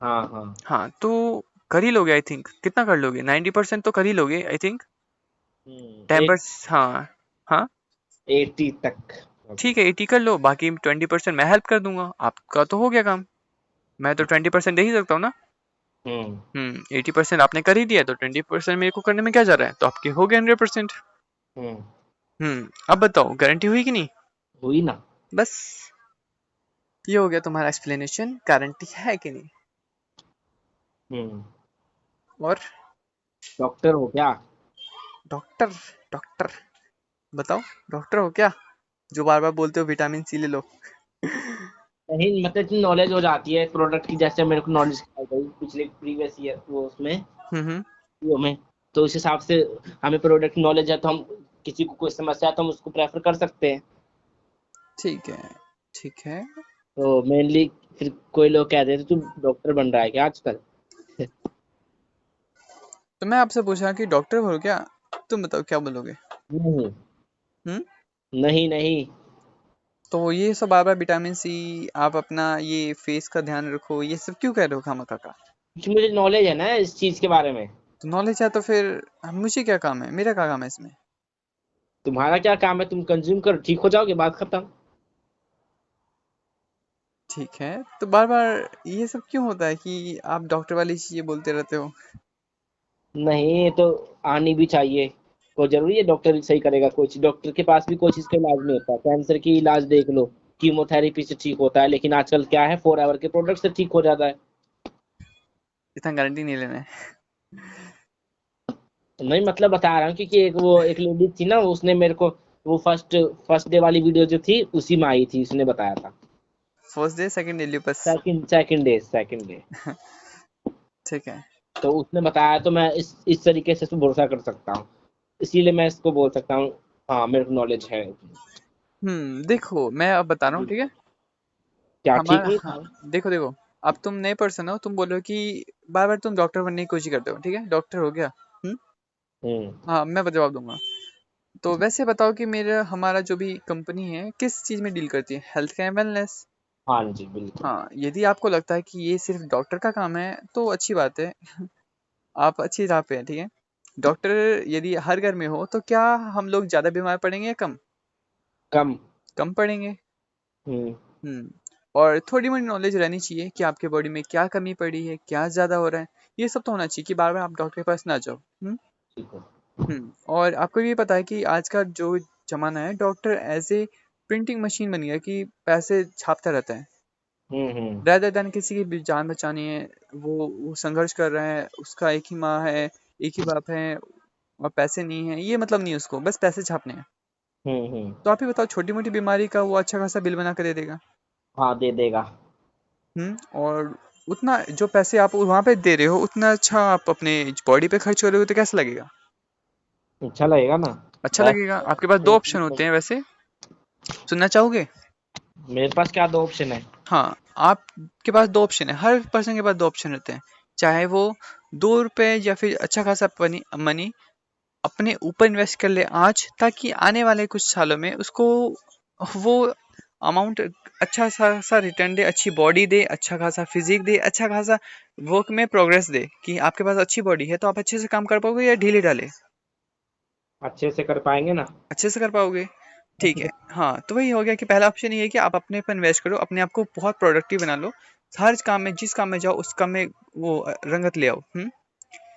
हाँ हाँ। हाँ, तो कर ही लोगे आई थिंक। कितना कर लोगे? 90% तो कर ही लोगे आई थिंक। 10 एक हाँ हाँ, 80 तक। ठीक है 80 कर लो, बाकी 20% मैं हेल्प कर दूंगा, आपका तो हो गया काम। मैं तो 20% दे ही सकता हूँ ना। हम्म 80% आपने कर ही दिया तो 20% मेरे को करने में क्या जा रहा है, तो आपके हो गए 100%। हम्म। अब बताओ गारंटी हुई कि नहीं? हुई ना। बस ये हो गया तुम्हारा एक्सप्लेनेशन, गारंटी है कि नहीं। हम्म। और डॉक्टर हो क्या? डॉक्टर, डॉक्टर बताओ, डॉक्टर हो क्या जो बार बार बोलते हो विटामिन सी ले लो? नहीं, मतलब इतनी नॉलेज हो जाती है प्रोडक्ट की, जैसे मेरे को नॉलेज पिछले प्रीवियस ईयर वो उसमें हम्म वो में, तो उस हिसाब से हमें प्रोडक्ट नॉलेज है, तो हम किसी को कोई समस्या है तो हम उसको प्रेफर कर सकते हैं। ठीक है, ठीक है। तो मेनली फिर कोई लोग कहते थे तू डॉक्टर बन रहा है क्या आजकल? तो मैं आपसे पूछा कि डॉक्टर हो क्या, तुम बताओ क्या बोलोगे? नहीं हम्म नहीं नहीं। तो ये सब बार बार विटामिन सी, आप अपना ये फेस का ध्यान रखो, ये सब क्यों कह रहे हो खामखा का? क्योंकि मुझे नॉलेज है ना इस चीज के बारे में। तो नॉलेज है तो फिर मुझे क्या काम है, मेरा क्या काम है इसमें? तुम्हारा क्या काम है? तुम कंज्यूम करो, ठीक हो जाओगे, बात खत्म। ठीक है, तो बार बार ये सब क्यों होता है कि आप डॉक्टर वाली चीजें बोलते रहते हो? नहीं, ये तो आनी भी चाहिए। कोई जरूरी है डॉक्टर सही करेगा कोई चीज? डॉक्टर के पास भी कोई चीज का इलाज नहीं होता। कैंसर की इलाज देख लो, कीमोथेरेपी से ठीक होता है, लेकिन आजकल क्या है, 4 आवर के प्रोडक्ट से ठीक हो जाता है। इतना गारंटी नहीं लेना है। नहीं, मतलब बता रहा हूँ, क्योंकि एक लेडी थी ना, उसने मेरे को वो फर्स्ट फर्स्ट डे वाली वीडियो जो थी उसी में आई थी, उसने बताया था। फर्स्ट डे सेकंड डे बस। Second day. ठीक है। तो उसने बताया, तो मैं इस तरीके से भरोसा कर सकता हूँ, इसीलिए मैं इसको बोल सकता हूँ। हाँ, मेरे को नॉलेज है। देखो मैं अब बता रहा हूँ, ठीक है? क्या ठीक हमारा नहीं हाँ, था? देखो देखो, अब तुम नए पर्सन हो, तुम बोल रहे हो कि बार बार तुम डॉक्टर बनने की कोशिश करते हो, ठीक है, डॉक्टर हो गया। हम्म हम्म। हाँ, मैं जवाब दूंगा। तो वैसे बताओ कि मेरा हमारा जो भी कंपनी है किस चीज में डील करती है, हेल्थ केयर वेलनेस। हाँ जी, बिल्कुल। हाँ, यदि आपको लगता है कि ये सिर्फ डॉक्टर का काम है तो अच्छी बात है, आप अच्छी राह पे हैं, ठीक है। डॉक्टर यदि हर घर में हो तो क्या हम लोग ज्यादा बीमार पड़ेंगे या कम? कम। कम पड़ेंगे। हम्म। हम्म और थोड़ी मोड़ी नॉलेज रहनी चाहिए कि आपके बॉडी में क्या कमी पड़ी है, क्या ज्यादा हो रहा है, ये सब तो होना चाहिए कि बार बार आप डॉक्टर के पास ना जाओ। ठीक है। और आपको ये पता है कि आज का जो जमाना है, doctor as a printing machine बन गया है कि पैसे छापता रहता है, हम्म। rather than किसी की भी जान बचानी है। वो संघर्ष कर रहा है, उसका एक ही माँ है, एक ही बाप है, और पैसे नहीं है, ये मतलब नहीं है उसको, बस पैसे छापने हैं। हम्म। तो आप ही बताओ, छोटी मोटी बीमारी का वो अच्छा खासा बिल बना कर दे देगा। हाँ, दे देगा। और उतना जो पैसे आप वहां पे दे रहे हो उतना अच्छा आप अपने बॉडी पे खर्च कर रहे हो तो कैसा लगेगा? अच्छा लगेगा ना। अच्छा लगेगा। बेस्ट। आपके पास दो ऑप्शन होते हैं वैसे, सुनना चाहोगे? मेरे पास क्या दो ऑप्शन है? हाँ, आपके पास दो ऑप्शन है, हर पर्सन के पास दो ऑप्शन रहते हैं। चाहे वो 2 रुपए या फिर अच्छा खासा मनी अपने ऊपर इन्वेस्ट कर ले आज, ताकि आने वाले कुछ सालों में उसको वो अमाउंट अच्छा सा रिटर्न दे, अच्छी बॉडी दे, अच्छा खासा फिजिक दे, अच्छा खासा वर्क में प्रोग्रेस दे, कि आपके पास अच्छी बॉडी है तो आप अच्छे से काम कर पाओगे या ढीले ढाले अच्छे से कर पाएंगे ना। अच्छे से कर पाओगे। ठीक है, हाँ, तो वही हो गया कि पहला ऑप्शन ये है कि आप अपने पर इन्वेस्ट करो, अपने आप को बहुत प्रोडक्टिव बना लो, हर काम में, जिस काम में जाओ उस काम में वो रंगत ले आओ।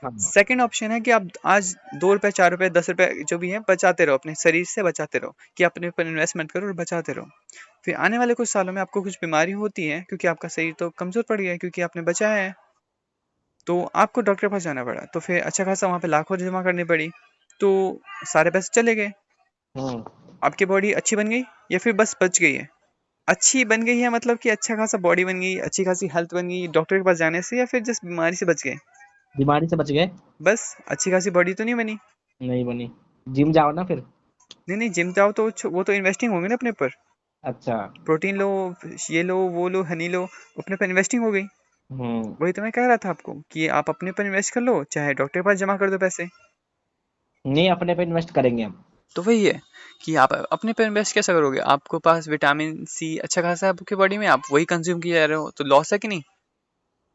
हाँ सेकंड ऑप्शन है कि आप आज 2 रुपए, 4 रुपए, 10 रुपए जो भी है बचाते रहो, अपने शरीर से बचाते रहो, कि अपने ऊपर इन्वेस्टमेंट करो और बचाते रहो। फिर आने वाले कुछ सालों में आपको कुछ बीमारी होती है, क्योंकि आपका शरीर तो कमजोर पड़ गया है, क्योंकि आपने बचाया है, तो आपको डॉक्टर के पास जाना पड़ा, तो फिर अच्छा खासा वहां पे लाखों जमा करनी पड़ी, तो सारे पैसे चले गए। हम्म, आपकी बॉडी अच्छी बन गई या फिर बस बच गई है? अच्छी बन गई है मतलब कि अच्छा खासा बॉडी बन गई, अच्छी खासी हेल्थ बन गई डॉक्टर के पास जाने से, या फिर जस्ट बीमारी से बच गए? बीमारी से बच गए। बस अच्छी खासी बॉडी तो नहीं बनी। नहीं बनी। जिम जाओ ना फिर। नहीं नहीं, जिम जाओ तो वो तो इन्वेस्टिंग होंगे ना अपने ऊपर। अच्छा। प्रोटीन लो, ये लो, वो लो, हनी लो, अपने पर इन्वेस्टिंग हो गई। हम्म। वही तो मैं कह रहा था आपको कि आप अपने पर इन्वेस्ट कर लो, चाहे डॉक्टर के पास जमा कर दो पैसे। नहीं, अपने पे इन्वेस्ट करेंगे हम। तो वही है कि आप अपने पर इन्वेस्ट कैसे करोगे? आपके पास विटामिन सी अच्छा खासा है आपकी बॉडी में, आप वही कंज्यूम किए जा रहे हो, तो लॉस है कि नहीं?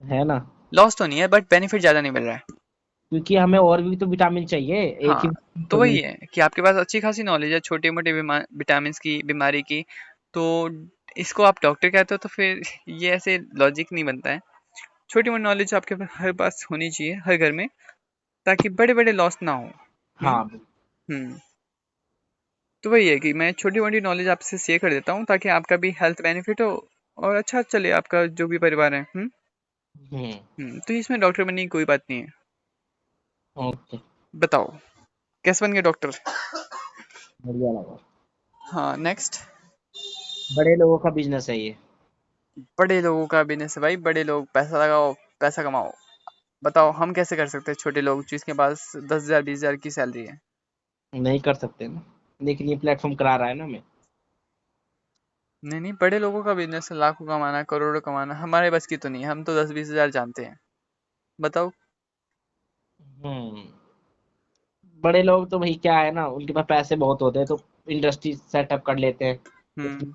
है ना। लॉस तो नहीं है, बट बेनिफिट ज्यादा नहीं मिल रहा है। क्योंकि हमें और भी तो विटामिन चाहिए, एक ही हाँ, vitamin तो तो वही मिल। है कि आपके पास अच्छी खासी नॉलेज है छोटे मोटे विटामिन की, बीमारी की, तो इसको आप डॉक्टर कहते हो, तो फिर ये ऐसे लॉजिक नहीं बनता है। छोटी मोटी नॉलेज आपके हर पास होनी चाहिए हर घर में, ताकि बड़े बड़े लॉस ना हो। हम्म। हाँ। हम्म। तो वही है कि मैं छोटी मोटी नॉलेज आपसे शेयर कर देता हूँ, ताकि आपका भी हेल्थ बेनिफिट हो और अच्छा चले आपका जो भी परिवार है। हम्म। तो इसमें डॉक्टर बनने की कोई बात नहीं है। ओके। बताओ कैसे बन गए डॉक्टर? बढ़िया लगा। हाँ, नेक्स्ट। बड़े लोगों का बिजनेस है ये। बड़े लोगों का बिजनेस है भाई, बड़े लोग पैसा लगाओ, पैसा कमाओ। बताओ हम कैसे कर सकते हैं, छोटे लोग जिसके पास 10,000 20,000 की सैलरी है? नहीं कर सकते ना, लेकिन ये प्लेटफॉर्म करा रहा है ना हमें। नहीं नहीं, बड़े लोगों का बिजनेस है, लाखों कमाना, करोड़ों कमाना, हमारे बस की तो नहीं है, हम तो 10 20 हजार जानते हैं। बताओ। हम्म। बड़े लोग तो भाई क्या है ना, उनके पास पैसे बहुत होते हैं, तो इंडस्ट्री सेटअप कर लेते हैं। उसमें हम्म।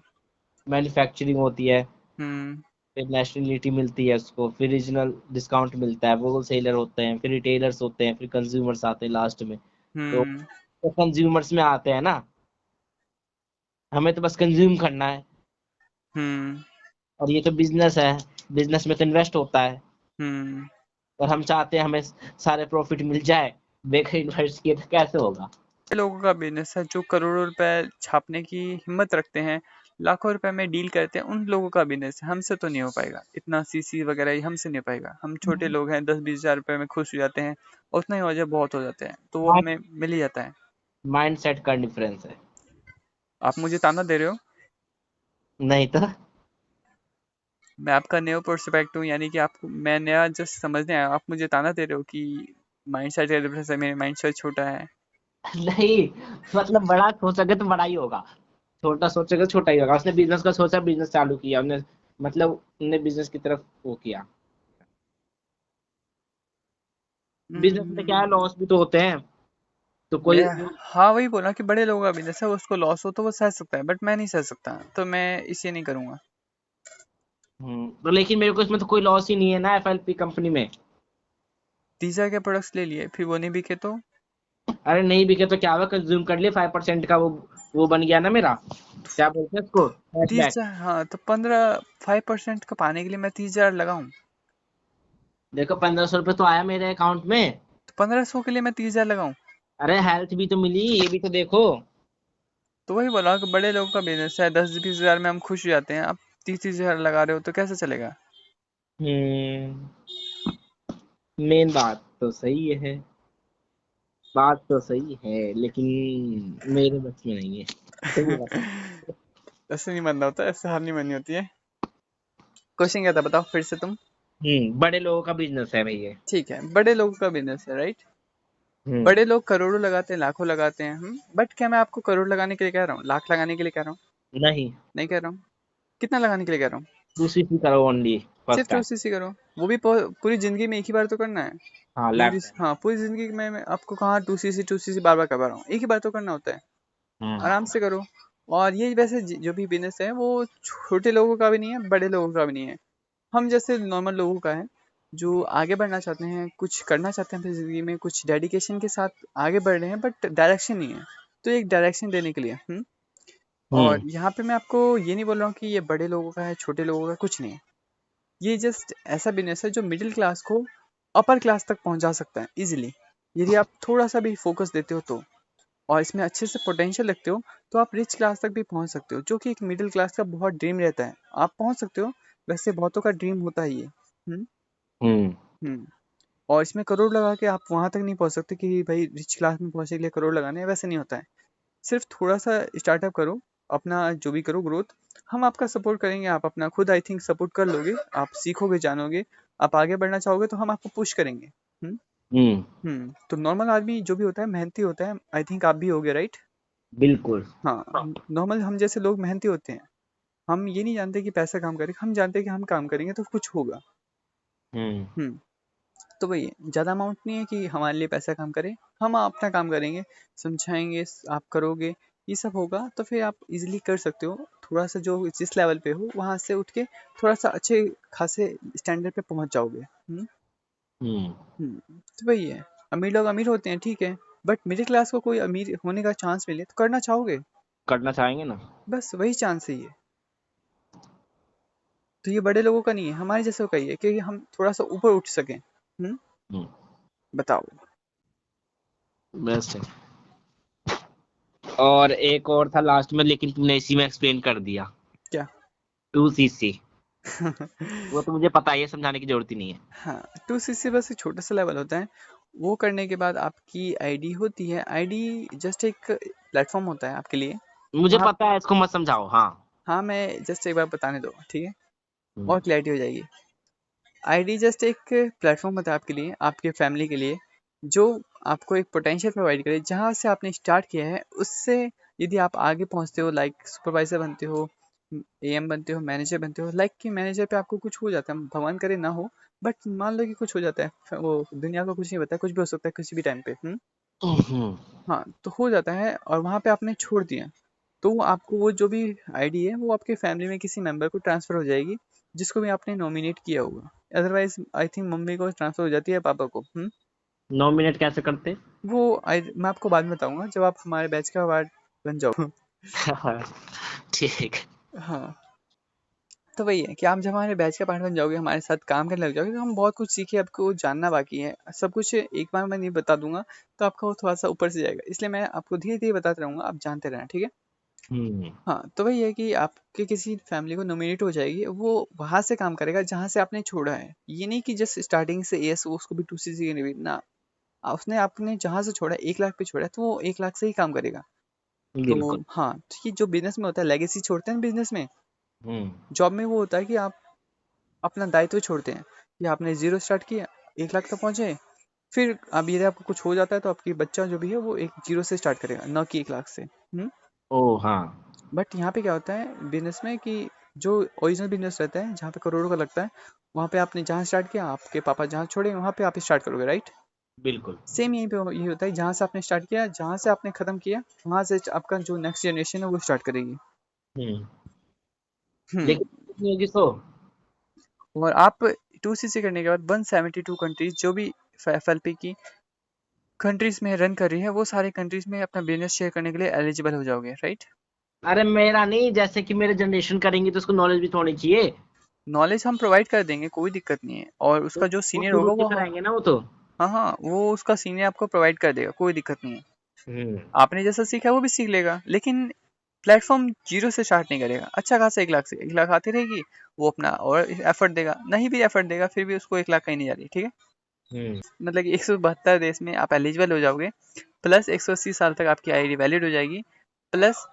मैन्युफैक्चरिंग होती है, हम्म। फिर नेशनलिटी मिलती है उसको, फिर रीजनल डिस्काउंट मिलता है, वो होलसेलर होते हैं, फिर रिटेलर्स होते हैं, फिर कंज्यूमर्स आते हैं लास्ट में। तो हम्म। कंज्यूमर्स में आते हैं ना, हमें तो बस कंज्यूम करना है। हम्म। और ये तो बिजनेस है, बिजनेस में तो इन्वेस्ट होता है, हम्म। और हम चाहते हैं हमें सारे प्रॉफिट मिल जाए, बेकर इन्वेस्ट किए तो कैसे होगा। बड़े लोगों का बिजनेस है जो करोड़ों रुपए छापने की हिम्मत रखते हैं, लाखों रुपए में डील करते हैं, उन लोगों का बिजनेस है। हमसे तो नहीं हो पाएगा इतना, सीसी वगैरह ये हमसे नहीं हो पाएगा। हम छोटे लोग हैं, 10 20 हजार रुपए में खुश हो जाते हैं, उतना ही हो जाए बहुत हो जाते हैं, तो वो हमें मिल ही जाता है। माइंड सेट का डिफरेंस है। आप मुझे ताना दे रहे हो? नहीं तो। मैं आपका न्यू पर्सपेक्ट हूँ, यानी कि आपको मैं नया जस्ट समझने आया, आप मुझे ताना दे रहे हो कि माइंड सेट का डिफरेंस है, मेरे माइंड सेट छोटा है। नहीं, मतलब बड़ा सोचोगे तो बड़ा ही होगा, छोटा सोचोगे तो छोटा ही होगा। उसने बिजनेस का सोचा, बिजनेस चालू किया हमने, मतलब उनने बिजनेस की तरफ वो किया। बिजनेस में क्या है, हम्म, लॉस भी तो होते हैं, तो मैं कोई। हाँ वही बोला कि बड़े लोगों का बिजनेस है, उसको लॉस हो तो वो सह सकता है, बट मैं नहीं सह सकता, तो मैं इसे नहीं करूंगा। तो लेकिन मेरे को इसमें तो कोई लॉस ही नहीं है ना, एफएलपी कंपनी में। 30,000 के प्रोडक्ट्स ले लिए, फिर वो नहीं बिके तो? अरे नहीं बिके तो क्या हुआ, कंज्यूम कर लिए, 5% का वो बन गया ना मेरा, क्या बोलते हैं उसको, कैशबैक। 30,000, हाँ तो 5% का पाने के लिए मैं 30,000 लगाऊं? देखो 1500 रुपये तो आया मेरे अकाउंट में। तो 1,500 के लिए मैं 30,000 लगाऊं? अरे हेल्थ भी तो मिली, ये भी तो देखो। तो वही बोला कि बड़े लोगों का बिजनेस है, 10 20 हजार में हम खुश हो जाते हैं, आप 30 30 हजार लगा रहे हो तो कैसे चलेगा? हम्म। मेन बात तो सही है, बात तो सही है, लेकिन मेरे बस में नहीं है। तुम बताओ। ऐसे नहीं बनना होता, ऐसे हार नहीं माननी होती है। क्वेश्चन क्या था बताओ फिर से तुम। बड़े लोगों का बिजनेस है भैया। ठीक है, बड़े लोगों का बिजनेस है, राइट। हम्म। बड़े लोग करोड़ों लगाते हैं, लाखों लगाते हैं, बट क्या मैं आपको करोड़ लगाने के लिए कह रहा हूँ, लाख लगाने के लिए कह रहा हूँ? नहीं, नहीं कह रहा हूँ। कितना लगाने के लिए कह रहा हूँ? दूसरी सी करो ओनली, सिर्फ फर्स्ट टाइम। 2 cc करो। वो भी पूरी जिंदगी में एक ही बार तो करना है। हाँ, पूरी, लेफ्ट। हाँ पूरी जिंदगी में मैं आपको कहाँ 2 cc बार बार करवा रहा हूँ, एक ही बार तो करना होता है। हम्म। आराम से करो। और ये वैसे जो भी बिजनेस है वो छोटे लोगों का भी नहीं है, बड़े लोगों का भी नहीं है, हम जैसे नॉर्मल लोगों का है, जो आगे बढ़ना चाहते हैं, कुछ करना चाहते हैं अपनी ज़िंदगी में, कुछ डेडिकेशन के साथ आगे बढ़ रहे हैं, बट डायरेक्शन नहीं है, तो एक डायरेक्शन देने के लिए। और हम्म। यहाँ पे मैं आपको ये नहीं बोल रहा हूँ कि ये बड़े लोगों का है, छोटे लोगों का कुछ नहीं है। ये जस्ट ऐसा बिजनेस है जो मिडिल क्लास को अपर क्लास तक पहुंचा सकता है इजीली, यदि आप थोड़ा सा भी फोकस देते हो तो, और इसमें अच्छे से पोटेंशियल रखते हो तो आप रिच क्लास तक भी पहुंच सकते हो, जो कि एक मिडिल क्लास का बहुत ड्रीम रहता है। आप पहुंच सकते हो, वैसे बहुतों का ड्रीम होता है ये। हम्म हम्म हम्म और इसमें करोड़ लगा के आप वहां तक नहीं पहुंच सकते कि भाई रिच क्लास में पहुंचने के लिए करोड़ लगाने हैं, वैसे नहीं होता है। सिर्फ थोड़ा सा स्टार्टअप करो, अपना जो भी करो ग्रोथ, हम आपका सपोर्ट करेंगे, आप अपना खुद आई थिंक सपोर्ट कर लोगे, आप सीखोगे जानोगे, आप आगे बढ़ना चाहोगे तो हम आपको पुश करेंगे। हम्म हम्म तो नॉर्मल आदमी जो भी होता है मेहनती होता है, आई थिंक आप भी होगे, राइट? बिल्कुल। हाँ, नॉर्मल हम जैसे लोग मेहनती होते हैं, हम ये नहीं जानते कि पैसा काम करेगा, हम जानते हैं कि हम काम करेंगे तो कुछ होगा। हम्म हम्म तो वही है, ज़्यादा अमाउंट नहीं है कि हमारे लिए पैसा काम करे, हम अपना काम करेंगे, समझाएंगे, आप करोगे, ये सब होगा तो फिर आप इजीली कर सकते हो। थोड़ा सा जो जिस लेवल पे हो वहाँ से उठ के थोड़ा सा अच्छे खासे स्टैंडर्ड पे पहुँच जाओगे। हम्म तो वही है, अमीर लोग अमीर होते हैं ठीक है, बट मिडिल क्लास को कोई अमीर होने का चांस मिले तो करना चाहोगे? करना चाहेंगे ना। बस वही चांस है ये। तो ये बड़े लोगों का नहीं है, हमारे जैसे का ही है कि हम थोड़ा सा ऊपर उठ सकें। हम्म बताओ। बेस्ट है। और एक और था लास्ट में, लेकिन तुमने इसी में एक्सप्लेन कर दिया। क्या? 2cc, वो तो मुझे पता ही है, समझाने की जरूरत ही नहीं है। हाँ, 2cc बस एक छोटा सा लेवल होता है। वो करने के बाद आपकी आईडी होती है, आईडी जस्ट एक प्लेटफॉर्म होता है आपके लिए। मुझे वहाँ, पता है, इसको मत समझाओ। हाँ। हाँ मैं जस्ट एक बार बताने दो, ठीक है, हम्म और क्लैरिटी हो जाएगी। आईडी जस्ट एक प्लेटफॉर्म होता है आपके लिए, आपके फैमिली के लिए, जो आपको एक पोटेंशियल प्रोवाइड करे। जहाँ से आपने स्टार्ट किया है उससे यदि आप आगे पहुँचते हो, लाइक सुपरवाइजर बनते हो, एएम बनते हो, मैनेजर बनते हो, लाइक कि मैनेजर पे आपको कुछ हो जाता है, भगवान करे ना हो, बट मान लो कि कुछ हो जाता है, वो दुनिया को कुछ नहीं पता, कुछ भी हो सकता है किसी भी टाइम पे। हम्म हाँ तो हो जाता है, और वहाँ पे आपने छोड़ दिया तो वो आपको वो जो भी आईडी है वो आपके फैमिली में किसी मेंबर को ट्रांसफर हो जाएगी, जिसको भी आपने नॉमिनेट किया होगा। अदरवाइज आई थिंक मम्मी को ट्रांसफर हो जाती है, पापा को। नॉमिनेट कैसे करते? वो मैं आपको बाद में बताऊंगा जब आप हमारे बैच का वार्ड बन जाओ। ठीक। हाँ तो वही है कि आप जब हमारे बैच का पार्ट बन जाओगे, हमारे साथ काम करने लग जाओगे, तो हम बहुत कुछ सीखे, आपको जानना बाकी है, सब कुछ एक बार मैं नहीं बता दूंगा तो आपका वो थोड़ा सा ऊपर से जाएगा, इसलिए मैं आपको धीरे धीरे बताते रहूंगा, आप जानते रहना, ठीक है? हम्म हाँ तो वही है कि आपके किसी फैमिली को नॉमिनेट हो जाएगी, वो वहां से काम करेगा जहां से आपने छोड़ा है। ये नहीं कि जस्ट स्टार्टिंग से एस उसको भी 2cc की ना, उसने आपने जहां से छोड़ा 1 लाख पे छोड़ा है तो वो 1 लाख से ही काम करेगा। तो बिल्कुल। हाँ, तो ये जो बिजनेस में होता है, लेगेसी छोड़ते हैं बिजनेस में, हम्म जॉब में वो होता है कि आप अपना दायित्व छोड़ते हैं, कि आपने जीरो स्टार्ट किया, 1 लाख तक पहुंचे, फिर अब यदि आपको कुछ हो जाता है तो आपकी बच्चा जो भी है वो एक जीरो से स्टार्ट करेगा, न कि 1 लाख से। ओ हाँ। बट यहाँ पे क्या होता है बिजनेस में कि जो ओरिजिनल बिजनेस रहता है जहाँ पे करोड़ों का लगता है, वहाँ पे आपने जहाँ स्टार्ट किया, आपके पापा जहाँ छोड़े वहाँ पे आप स्टार्ट करोगे, राइट? बिल्कुल। सेम यहीं पे यही होता है, जहाँ से आपने स्टार्ट किया, जहाँ से आपने खत्म किया, वहाँ से आपका जो नेक्स्ट जनरेशन है वो स्टार्ट करेगी। हम्म हम्म लेकिन नहीं होगी तो। और आप 2cc करने के बाद 172 कंट्रीज जो भी FLP की कंट्रीज में रन कर रही है, वो सारे कंट्रीज में अपना बिजनेस शेयर करने के लिए एलिजिबल हो जाओगे, राइट? अरे मेरा नहीं, जैसे कि मेरे जनरेशन करेंगे तो उसको नॉलेज भी तो होनी चाहिए। नॉलेज हम प्रोवाइड कर देंगे, कोई दिक्कत नहीं है, और तो उसका जो वो सीनियर शुरू होगा से वो, कराएंगे ना वो तो। हाँ हाँ वो उसका सीनियर आपको प्रोवाइड कर देगा, कोई दिक्कत नहीं है। हम्म आपने जैसा सीखा वो भी सीख लेगा, लेकिन प्लेटफॉर्म जीरो से स्टार्ट नहीं करेगा। अच्छा खासा 1 लाख से 1 लाख आती रहेगी, वो अपना और एफर्ट देगा, नहीं भी एफर्ट देगा फिर भी उसको 1 लाख कहीं नहीं जा रही, ठीक है? हम्म मतलब कि 172 देश में आप एलिजिबल हो जाओगे, प्लस 180 साल तक आपकी आईडी वैलिड हो जाएगी, प्लस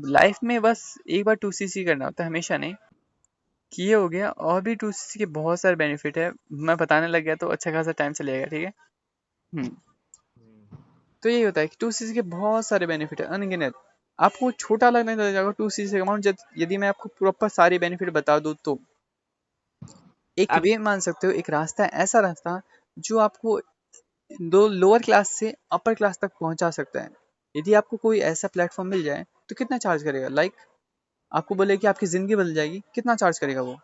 लाइफ में बस एक बार 2cc करना होता है, हमेशा नहीं। कि ये हो गया, और भी 2cc के बहुत सारे बेनिफिट है, मैं बताने लग गया तो अच्छा खासा टाइम चलेगा, ठीक है? हम्म तो यही होता है कि 2cc के बहुत सारे बेनिफिट है, अनगिनत। आपको छोटा लगने लग जाएगा 2cc का अमाउंट, यदि मैं आपको प्रॉपर सारी बेनिफिट बता दूँ तो। एक अब वे मान सकते हो, एक रास्ता है, ऐसा रास्ता जो आपको दो लोअर क्लास से अपर क्लास तक पहुंचा सकता है। यदि आपको कोई ऐसा प्लेटफॉर्म मिल जाए तो कितना चार्ज करेगा, लाइक आपको बोले कि आपकी जिंदगी बदल जाएगी, कितना चार्ज करेगा वो?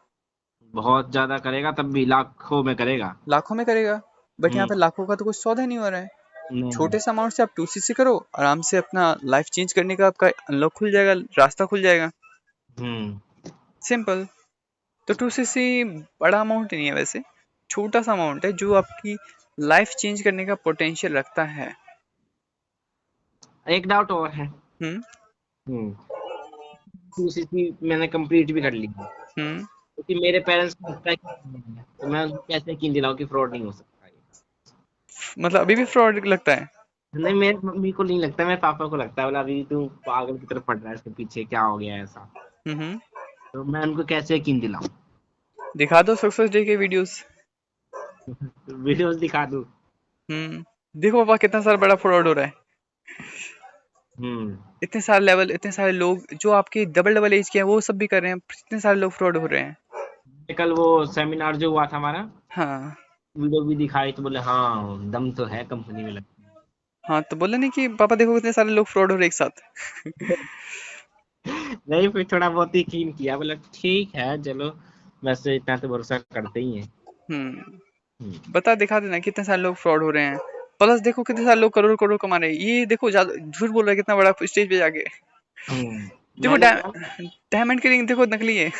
बहुत ज्यादा करेगा, तब भी लाखों में करेगा। लाखों में करेगा। बट यहाँ हम्म पे लाखों का तो कुछ सौदा नहीं हो रहा है। नहीं। छोटे से अमाउंट से आप 2cc करो, आराम से अपना लाइफ चेंज करने का आपका अनलॉक खुल जाएगा, रास्ता खुल जाएगा, हम्म सिंपल। तो 2cc बड़ा अमाउंट नहीं है वैसे, छोटा सा अमाउंट है जो आपकी लाइफ चेंज करने का पोटेंशियल रखता है। एक डाउट और है। हम्म 2cc मैंने कंप्लीट भी कर ली है, हम्म क्योंकि मेरे पेरेंट्स को लगता है कि fraud है, तो मैं उनको कैसे यकीन दिलाऊं कि फ्रॉड नहीं हो सकता ये। मतलब अभी भी फ्रॉड लगता है? नहीं, मेरी मम्मी को नहीं लगता, मेरे पापा को लगता है, बोला अभी तू पागल की तरफ पड़ रहा है, इसके पीछे क्या हो गया है ऐसा। हम्म तो मैं उनको कैसे यकीन दिलाऊं। दिखा दो सक्सेस डे के वीडियोस। वीडियोस दिखा दूं। देखो पापा कितना सारा बड़ा फ्रॉड हो रहा है। हम्म इतने सारे लेवल, इतने सारे लोग जो आपके डबल डबल एज के हैं वो सब भी कर रहे हैं, इतने सारे लोग फ्रॉड हो रहे हैं। कल वो सेमिनार जो हुआ था हमारा, हाँ वीडियो भी दिखाई तो बोले हाँ दम तो है कंपनी में लगता हाँ, तो बोला नहीं कि पापा देखो कितने सारे लोग फ्रॉड हो रहे हैं एक साथ। है। नहीं, फिर थोड़ा बहुत यकीन किया, बोला ठीक है चलो, वैसे इतना तो भरोसा करते ही हैं। बता, दिखा देना कितने सारे लोग फ्रॉड हो रहे हैं। प्लस देखो कितने सारे लोग करोड़ करोड़ कमा रहे हैं, ये देखो ज्यादा झूठ बोल रहा है कितना बड़ा स्टेज पे जाके। देखो मैंने बोला, डायमंड की रिंग देखो नकली है।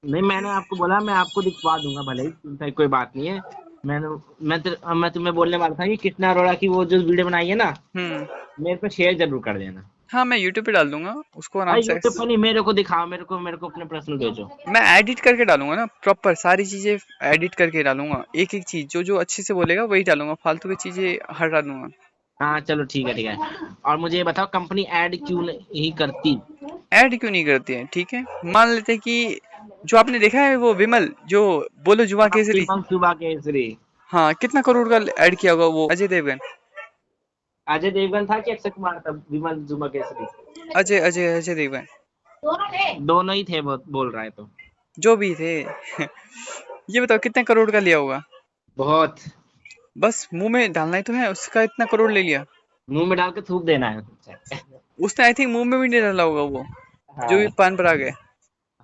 नहीं मैंने आपको बोला मैं आपको दिखवा दूंगा, भले ही चिंता की कोई बात नहीं है। मैंने मैं तुम्हें बोलने वाला था कि कृष्णा अरोड़ा की वो जो वीडियो बनाई है ना, मेरे पे शेयर जरूर कर देना। हाँ, मैं यूट्यूब पे डाल दूंगा उसको आराम अरे से। यूट्यूब पर नहीं, मेरे को दिखाओ, मेरे को अपने पर्सनल भेजो। मैं एडिट करके डालूंगा ना, प्रॉपर सारी चीजें एडिट करके डालूंगा, एक एक चीज जो जो अच्छे से बोलेगा वही डालूंगा, फालतू की चीजें हटा दूंगा। हाँ चलो ठीक है ठीक है। और मुझे ये बताओ, कंपनी ऐड क्यों नहीं करती। ऐड क्यों नहीं करती है? ठीक है, मान लेते हैं कि जो आपने देखा है वो विमल जो बोलो जुआ हाँ, केसरी, विमल सुबह केसरी। हाँ कितना करोड़ का ऐड किया होगा वो अजय देवगन। अजय देवगन था कि अक्षय कुमार था विमल सुबह केसरी। अजय देवगन। दोनों ही थे, बोल रहा है तो। जो भी थे। ये बताओ कितने करोड़ का लिया होगा? बहुत। बस मुंह में डालना ही तो है, उसका इतना करोड़ ले लिया। मुंह में डाल के थूक देना है। उसने आई थिंक मुंह में भी नहीं डाला होगा वो, जो भी हाँ पान पर आ गए।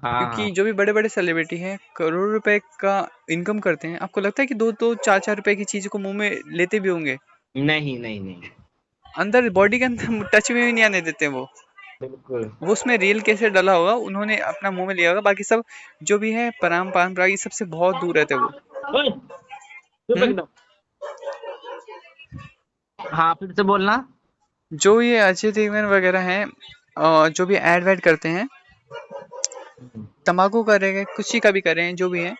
हाँ क्योंकि हाँ। जो भी बड़े बड़े सेलिब्रिटी हैं करोड़ रुपए का इनकम करते हैं, आपको लगता है कि दो दो चार चार रुपए की चीज को मुंह में लेते भी होंगे? नहीं नहीं नहीं। अंदर बॉडी के अंदर टच में भी नहीं आने देते वो। बिल्कुल। वो उसमें रियल कैसे डाला होगा, उन्होंने अपना मुंह में लिया होगा, बाकी सब जो भी है पराम पान पराग ये सबसे बहुत दूर रहते हैं वो। ओए, चुप हम्म एकदम। हाँ फिर से बोलना। जो ये अजय देवगन वगैरह हैं, जो भी एड वेड करते हैं, तंबाकू कर रहे हैं, कुछ का भी कर रहे हैं, जो भी है,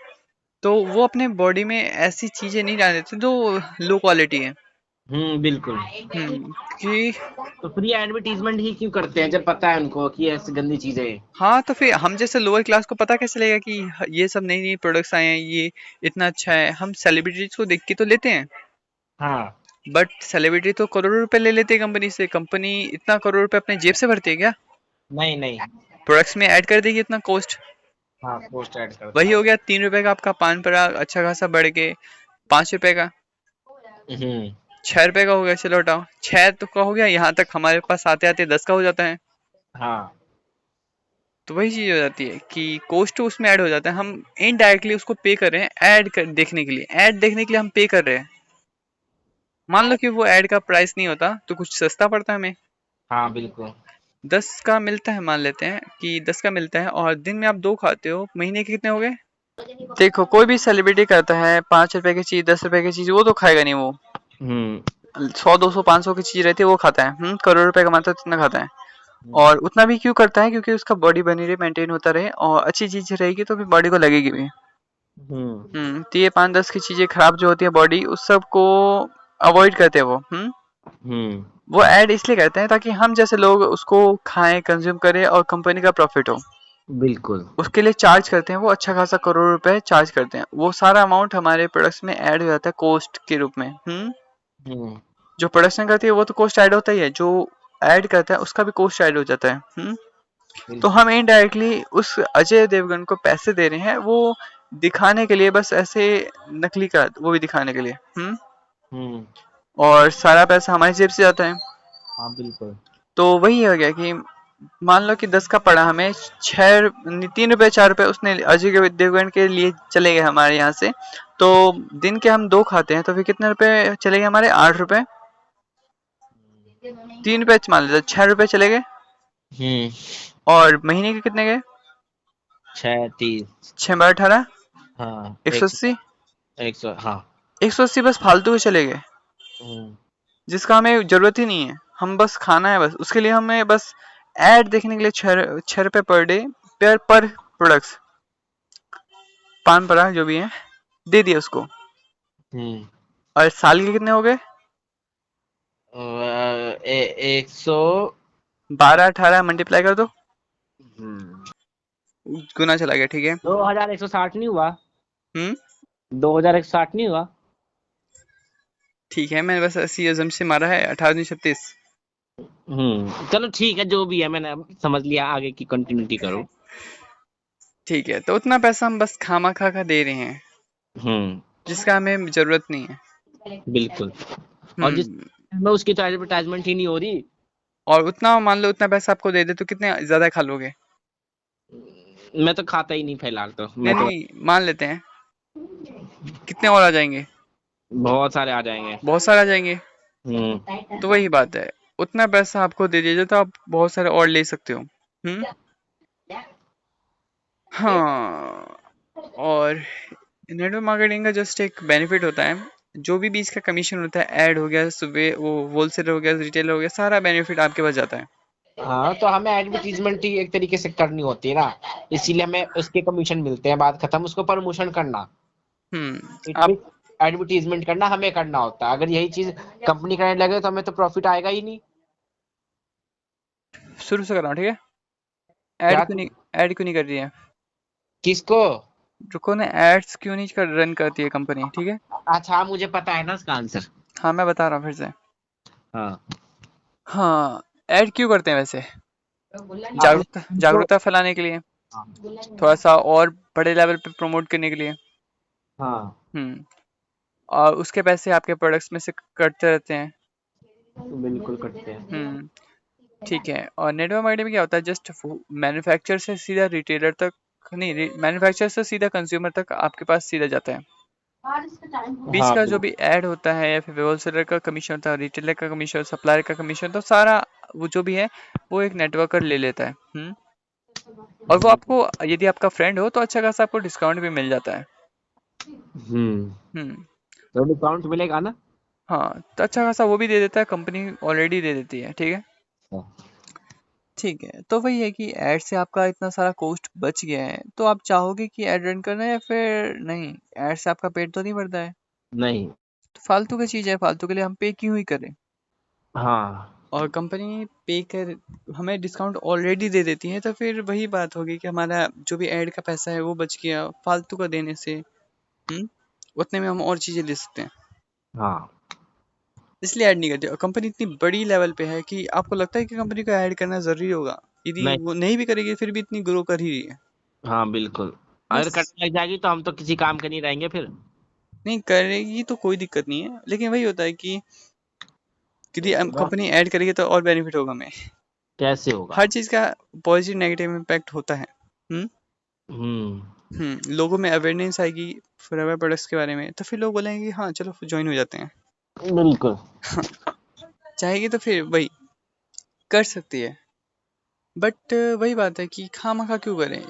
तो वो अपने बॉडी में ऐसी चीजें नहीं डाल देते जो लो क्वालिटी है। बिल्कुल। कि तो फ्री एडवर्टीजमेंट ही क्यों करते हैं जब पता है उनको कि ऐसी गंदी चीजें हैं। हाँ, तो फिर हम जैसे लोअर क्लास को पता कैसे लगेगा कि ये सब नई नई प्रोडक्ट्स आए हैं, ये इतना अच्छा है? हम सेलिब्रिटीज को देख के तो लेते हैं, हाँ बट सेलिब्रिटी तो करोड़ों रुपए ले लेते हैं कंपनी से, कंपनी इतना करोड़ रुपए अपने जेब से भरती है क्या? नहीं नहीं। प्रोडक्ट्स में ऐड कर देगी इतना कॉस्ट। हाँ पोस्ट ऐड करते वही हो गया 3 रुपए का आपका पान पराग, अच्छा खासा बढ़ के 5 रुपए का, हैं। 6 रुपए का हो गया, चलो हटाओ, 6 तो का हो गया, यहाँ तक हमारे पास आते आते 10 का हो जाता है। हाँ तो वही चीज हो जाती है कि कॉस्ट उसमें ऐड हो जाता है, हम इनडायरेक्टली उसको पे कर रहे हैं देखने के लिए, ऐड देखने के लिए हम पे कर रहे हैं। मान लो कि वो ऐड का प्राइस नहीं होता तो कुछ सस्ता पड़ता है हमें, हाँ बिल्कुल। 10 का मिलता है, मान लेते हैं कि 10 का मिलता है, और दिन में आप 2 खाते हो, महीने के कितने हो गए? देखो कोई भी सेलिब्रिटी करता है 5 रुपए की चीज, 10 रुपए की चीज वो तो खाएगा नहीं, वो 100 200 500 की चीज रहती है वो खाता है। करोड़ रुपए कमाता है तो इतना खाता है, और उतना भी क्यों करता है? क्योंकि उसका बॉडी बनी रहे, मेंटेन होता रहे, और अच्छी चीज रहेगी तो फिर बॉडी को लगेगी भी। तो ये 5-10 की चीजें खराब जो होती है बॉडी, उस सब को अवॉइड करते हैं वो। वो ऐड इसलिए करते हैं ताकि हम जैसे लोग उसको खाएं, कंज्यूम करें, और कंपनी का प्रॉफिट हो। बिल्कुल। उसके लिए चार्ज करते हैं वो, अच्छा खासा करोड़ रुपए चार्ज करते हैं, वो सारा अमाउंट हमारे प्रोडक्ट्स में ऐड हो जाता है कॉस्ट के रूप में। जो प्रोडक्शन करती है वो तो कॉस्ट ऐड होता ही है, जो ऐड करता है उसका भी कॉस्ट ऐड हो जाता है। तो हम इनडायरेक्टली उस अजय देवगन को पैसे दे रहे हैं, वो दिखाने के लिए, बस ऐसे नकली का, वो भी दिखाने के लिए। और सारा पैसा हमारी जेब से जाता है। हाँ बिल्कुल। तो वही हो गया कि मान लो कि 10 का पड़ा हमें, 3 रुपए 4 रुपए उसने अजय देवगन के लिए चले गए हमारे यहाँ से, तो दिन के हम 2 खाते हैं तो फिर कितने रुपए चले गए हमारे? 8 रुपए। 3 रुपए मान लेते, 6 रुपए चले गए, और महीने के कितने गए? 630। 6/18 हाँ 180 100 हाँ। 180 बस फालतू के चले गए, हम्म, जिसका हमें जरूरत ही नहीं है। हम बस खाना है, बस उसके लिए हमें बस ऐड देखने के लिए 6 रुपये पर डे पर प्रोडक्ट्स, पान पराग जो भी है दे दिया उसको। हम्म। और साल के कितने हो गए? 100। 12/18 मल्टीप्लाई कर दो, हम्म, गुना चला गया, ठीक है। 2160 नहीं हुआ? हम्म 2160 नहीं हुआ? ठीक है, मैंने बस ऐसी अजम से मारा है, 1836। चलो ठीक है, जो भी है मैंने समझ लिया, आगे की कंटिन्यूटी करो। ठीक है, तो उतना पैसा हम बस खामा खा खा दे रहे हैं, हम्म, जिसका हमें जरूरत नहीं है। बिल्कुल। और जिस हम्म में उसकी तो एडवर्टाइजमेंट ही नहीं हो रही। और उतना मान लो, उतना पैसा आपको दे दे तो कितने ज्यादा खा लोगे? मैं तो खाता ही नहीं फिलहाल, तो नहीं मैं तो नहीं, मान लेते हैं, कितने और आ जाएंगे? बहुत सारे आ जाएंगे। बहुत सारे आ जाएंगे। हम्म, तो वही बात है, उतना पैसा आपको दे दिया जाए तो आप बहुत सारे और ले सकते हो। हाँ, और नेटवर्क मार्केटिंग का जस्ट एक बेनिफिट होता है, जो भी बीच का कमीशन होता है, ऐड हो गया, सुबह वो होलसेलर हो गया, रिटेलर हो गया, सारा बेनिफिट आपके पास जाता है। हाँ तो हमें एडवर्टीजमेंट ही एक तरीके से करनी होती है ना, इसीलिए हमें उसके कमीशन मिलते हैं, बात खत्म। उसको प्रमोशन करना, इट आप मीन एडवर्टीजमेंट करना हमें करना होता है। अगर यही चीज कंपनी करने लगे तो हमें तो प्रॉफिट आएगा ही नहीं। शुरू से कराओ, ठीक है। क्या तू ऐड क्यों नहीं कर रही है? किसको? रुको ना, एड्स क्यों नहीं रन करती है कंपनी, ठीक है। अच्छा हाँ, मुझे पता है ना इसका आंसर। हाँ, मैं बता रहा हूँ फिर से। हाँ, हाँ, ऐड क्यों करते हैं वैसे? अपने तो जागरूकता फैलाने के लिए, हाँ, थोड़ा सा और बड़े लेवल पे प्रमोट करने के लिए। हाँ हम्म और उसके पैसे आपके प्रोडक्ट्स में से कटते रहते हैं। बिल्कुल कटते हैं। ठीक है, और नेटवर्क मार्केटिंग में क्या होता है, जस्ट मैन्युफैक्चरर से सीधा रिटेलर तक, नहीं, मैन्युफैक्चरर से सीधा कंज्यूमर तक आपके पास सीधा जाता है। बीच हाँ का जो बिल्कुल। भी ऐड होता है, या फिर होलसेलर का कमीशन होता है, रिटेलर का कमीशन, सप्लायर का कमीशन, तो सारा वो जो भी है वो एक नेटवर्कर ले लेता है। और वो आपको, यदि आपका फ्रेंड हो तो अच्छा खासा आपको डिस्काउंट भी मिल जाता है। हम्म तो डिस्काउंट मिलेगा ना? हाँ, तो अच्छा खासा वो भी दे देता है, कंपनी ऑलरेडी दे देती है, ठीक है। ठीक है, तो वही है कि ऐड से आपका इतना सारा कॉस्ट बच गया है, तो आप चाहोगे कि ऐड रन करना है या फिर नहीं? ऐड से आपका पेट तो नहीं भरता है, नहीं। तो फालतू की चीज़ है, फालतू के लिए हम पे क्यों ही करें? हाँ और कंपनी पे कर हमें डिस्काउंट ऑलरेडी दे देती है, तो फिर वही बात होगी कि हमारा जो भी ऐड का पैसा है वो बच गया फालतू का देने से। उतने में हम और चीज़ें ले सकते हैं, हाँ इसलिए ऐड नहीं करती। और कंपनी इतनी बड़ी लेवल पे है कि आपको लगता है कि कंपनी को ऐड करना ज़रूरी होगा? यदि नहीं। वो नहीं भी करेगी फिर भी इतनी ग्रो कर ही रही है। हाँ बिल्कुल। अगर बस, करने लग जाएगी तो हम तो किसी काम के नहीं रहेंगे फिर। नहीं करेगी तो कोई दिक्कत नहीं है, लेकिन वही होता है कि यदि बस कंपनी ऐड करेगी तो और बेनिफिट होगा हमें। कैसे होगा? हर चीज़ का पॉजिटिव नेगेटिव इम्पैक्ट होता है। हम्म, लोगों में अवेयरनेस आएगी फॉरएवर प्रोडक्ट्स के बारे में, तो फिर लोग बोलेंगे कि हाँ चलो ज्वाइन हो जाते हैं। बिल्कुल। चाहेगी तो फिर वही कर सकती है, बट वही बात है कि खामखा क्यों करें?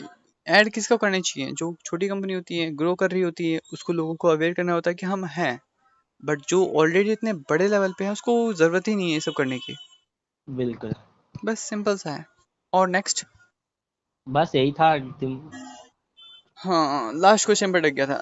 ऐड किसको करनी चाहिए? जो छोटी कंपनी होती है, ग्रो कर रही होती है, उसको लोगों को अवेयर करना होता है कि हम हैं। बट जो ऑलरेडी इतने बड़े लेवल पे है उसको ज़रूरत ही नहीं है ये सब करने की। बिल्कुल। बस सिंपल सा है। और नेक्स्ट, बस यही था तुम। हाँ, लास्ट क्वेश्चन पे अटक गया था।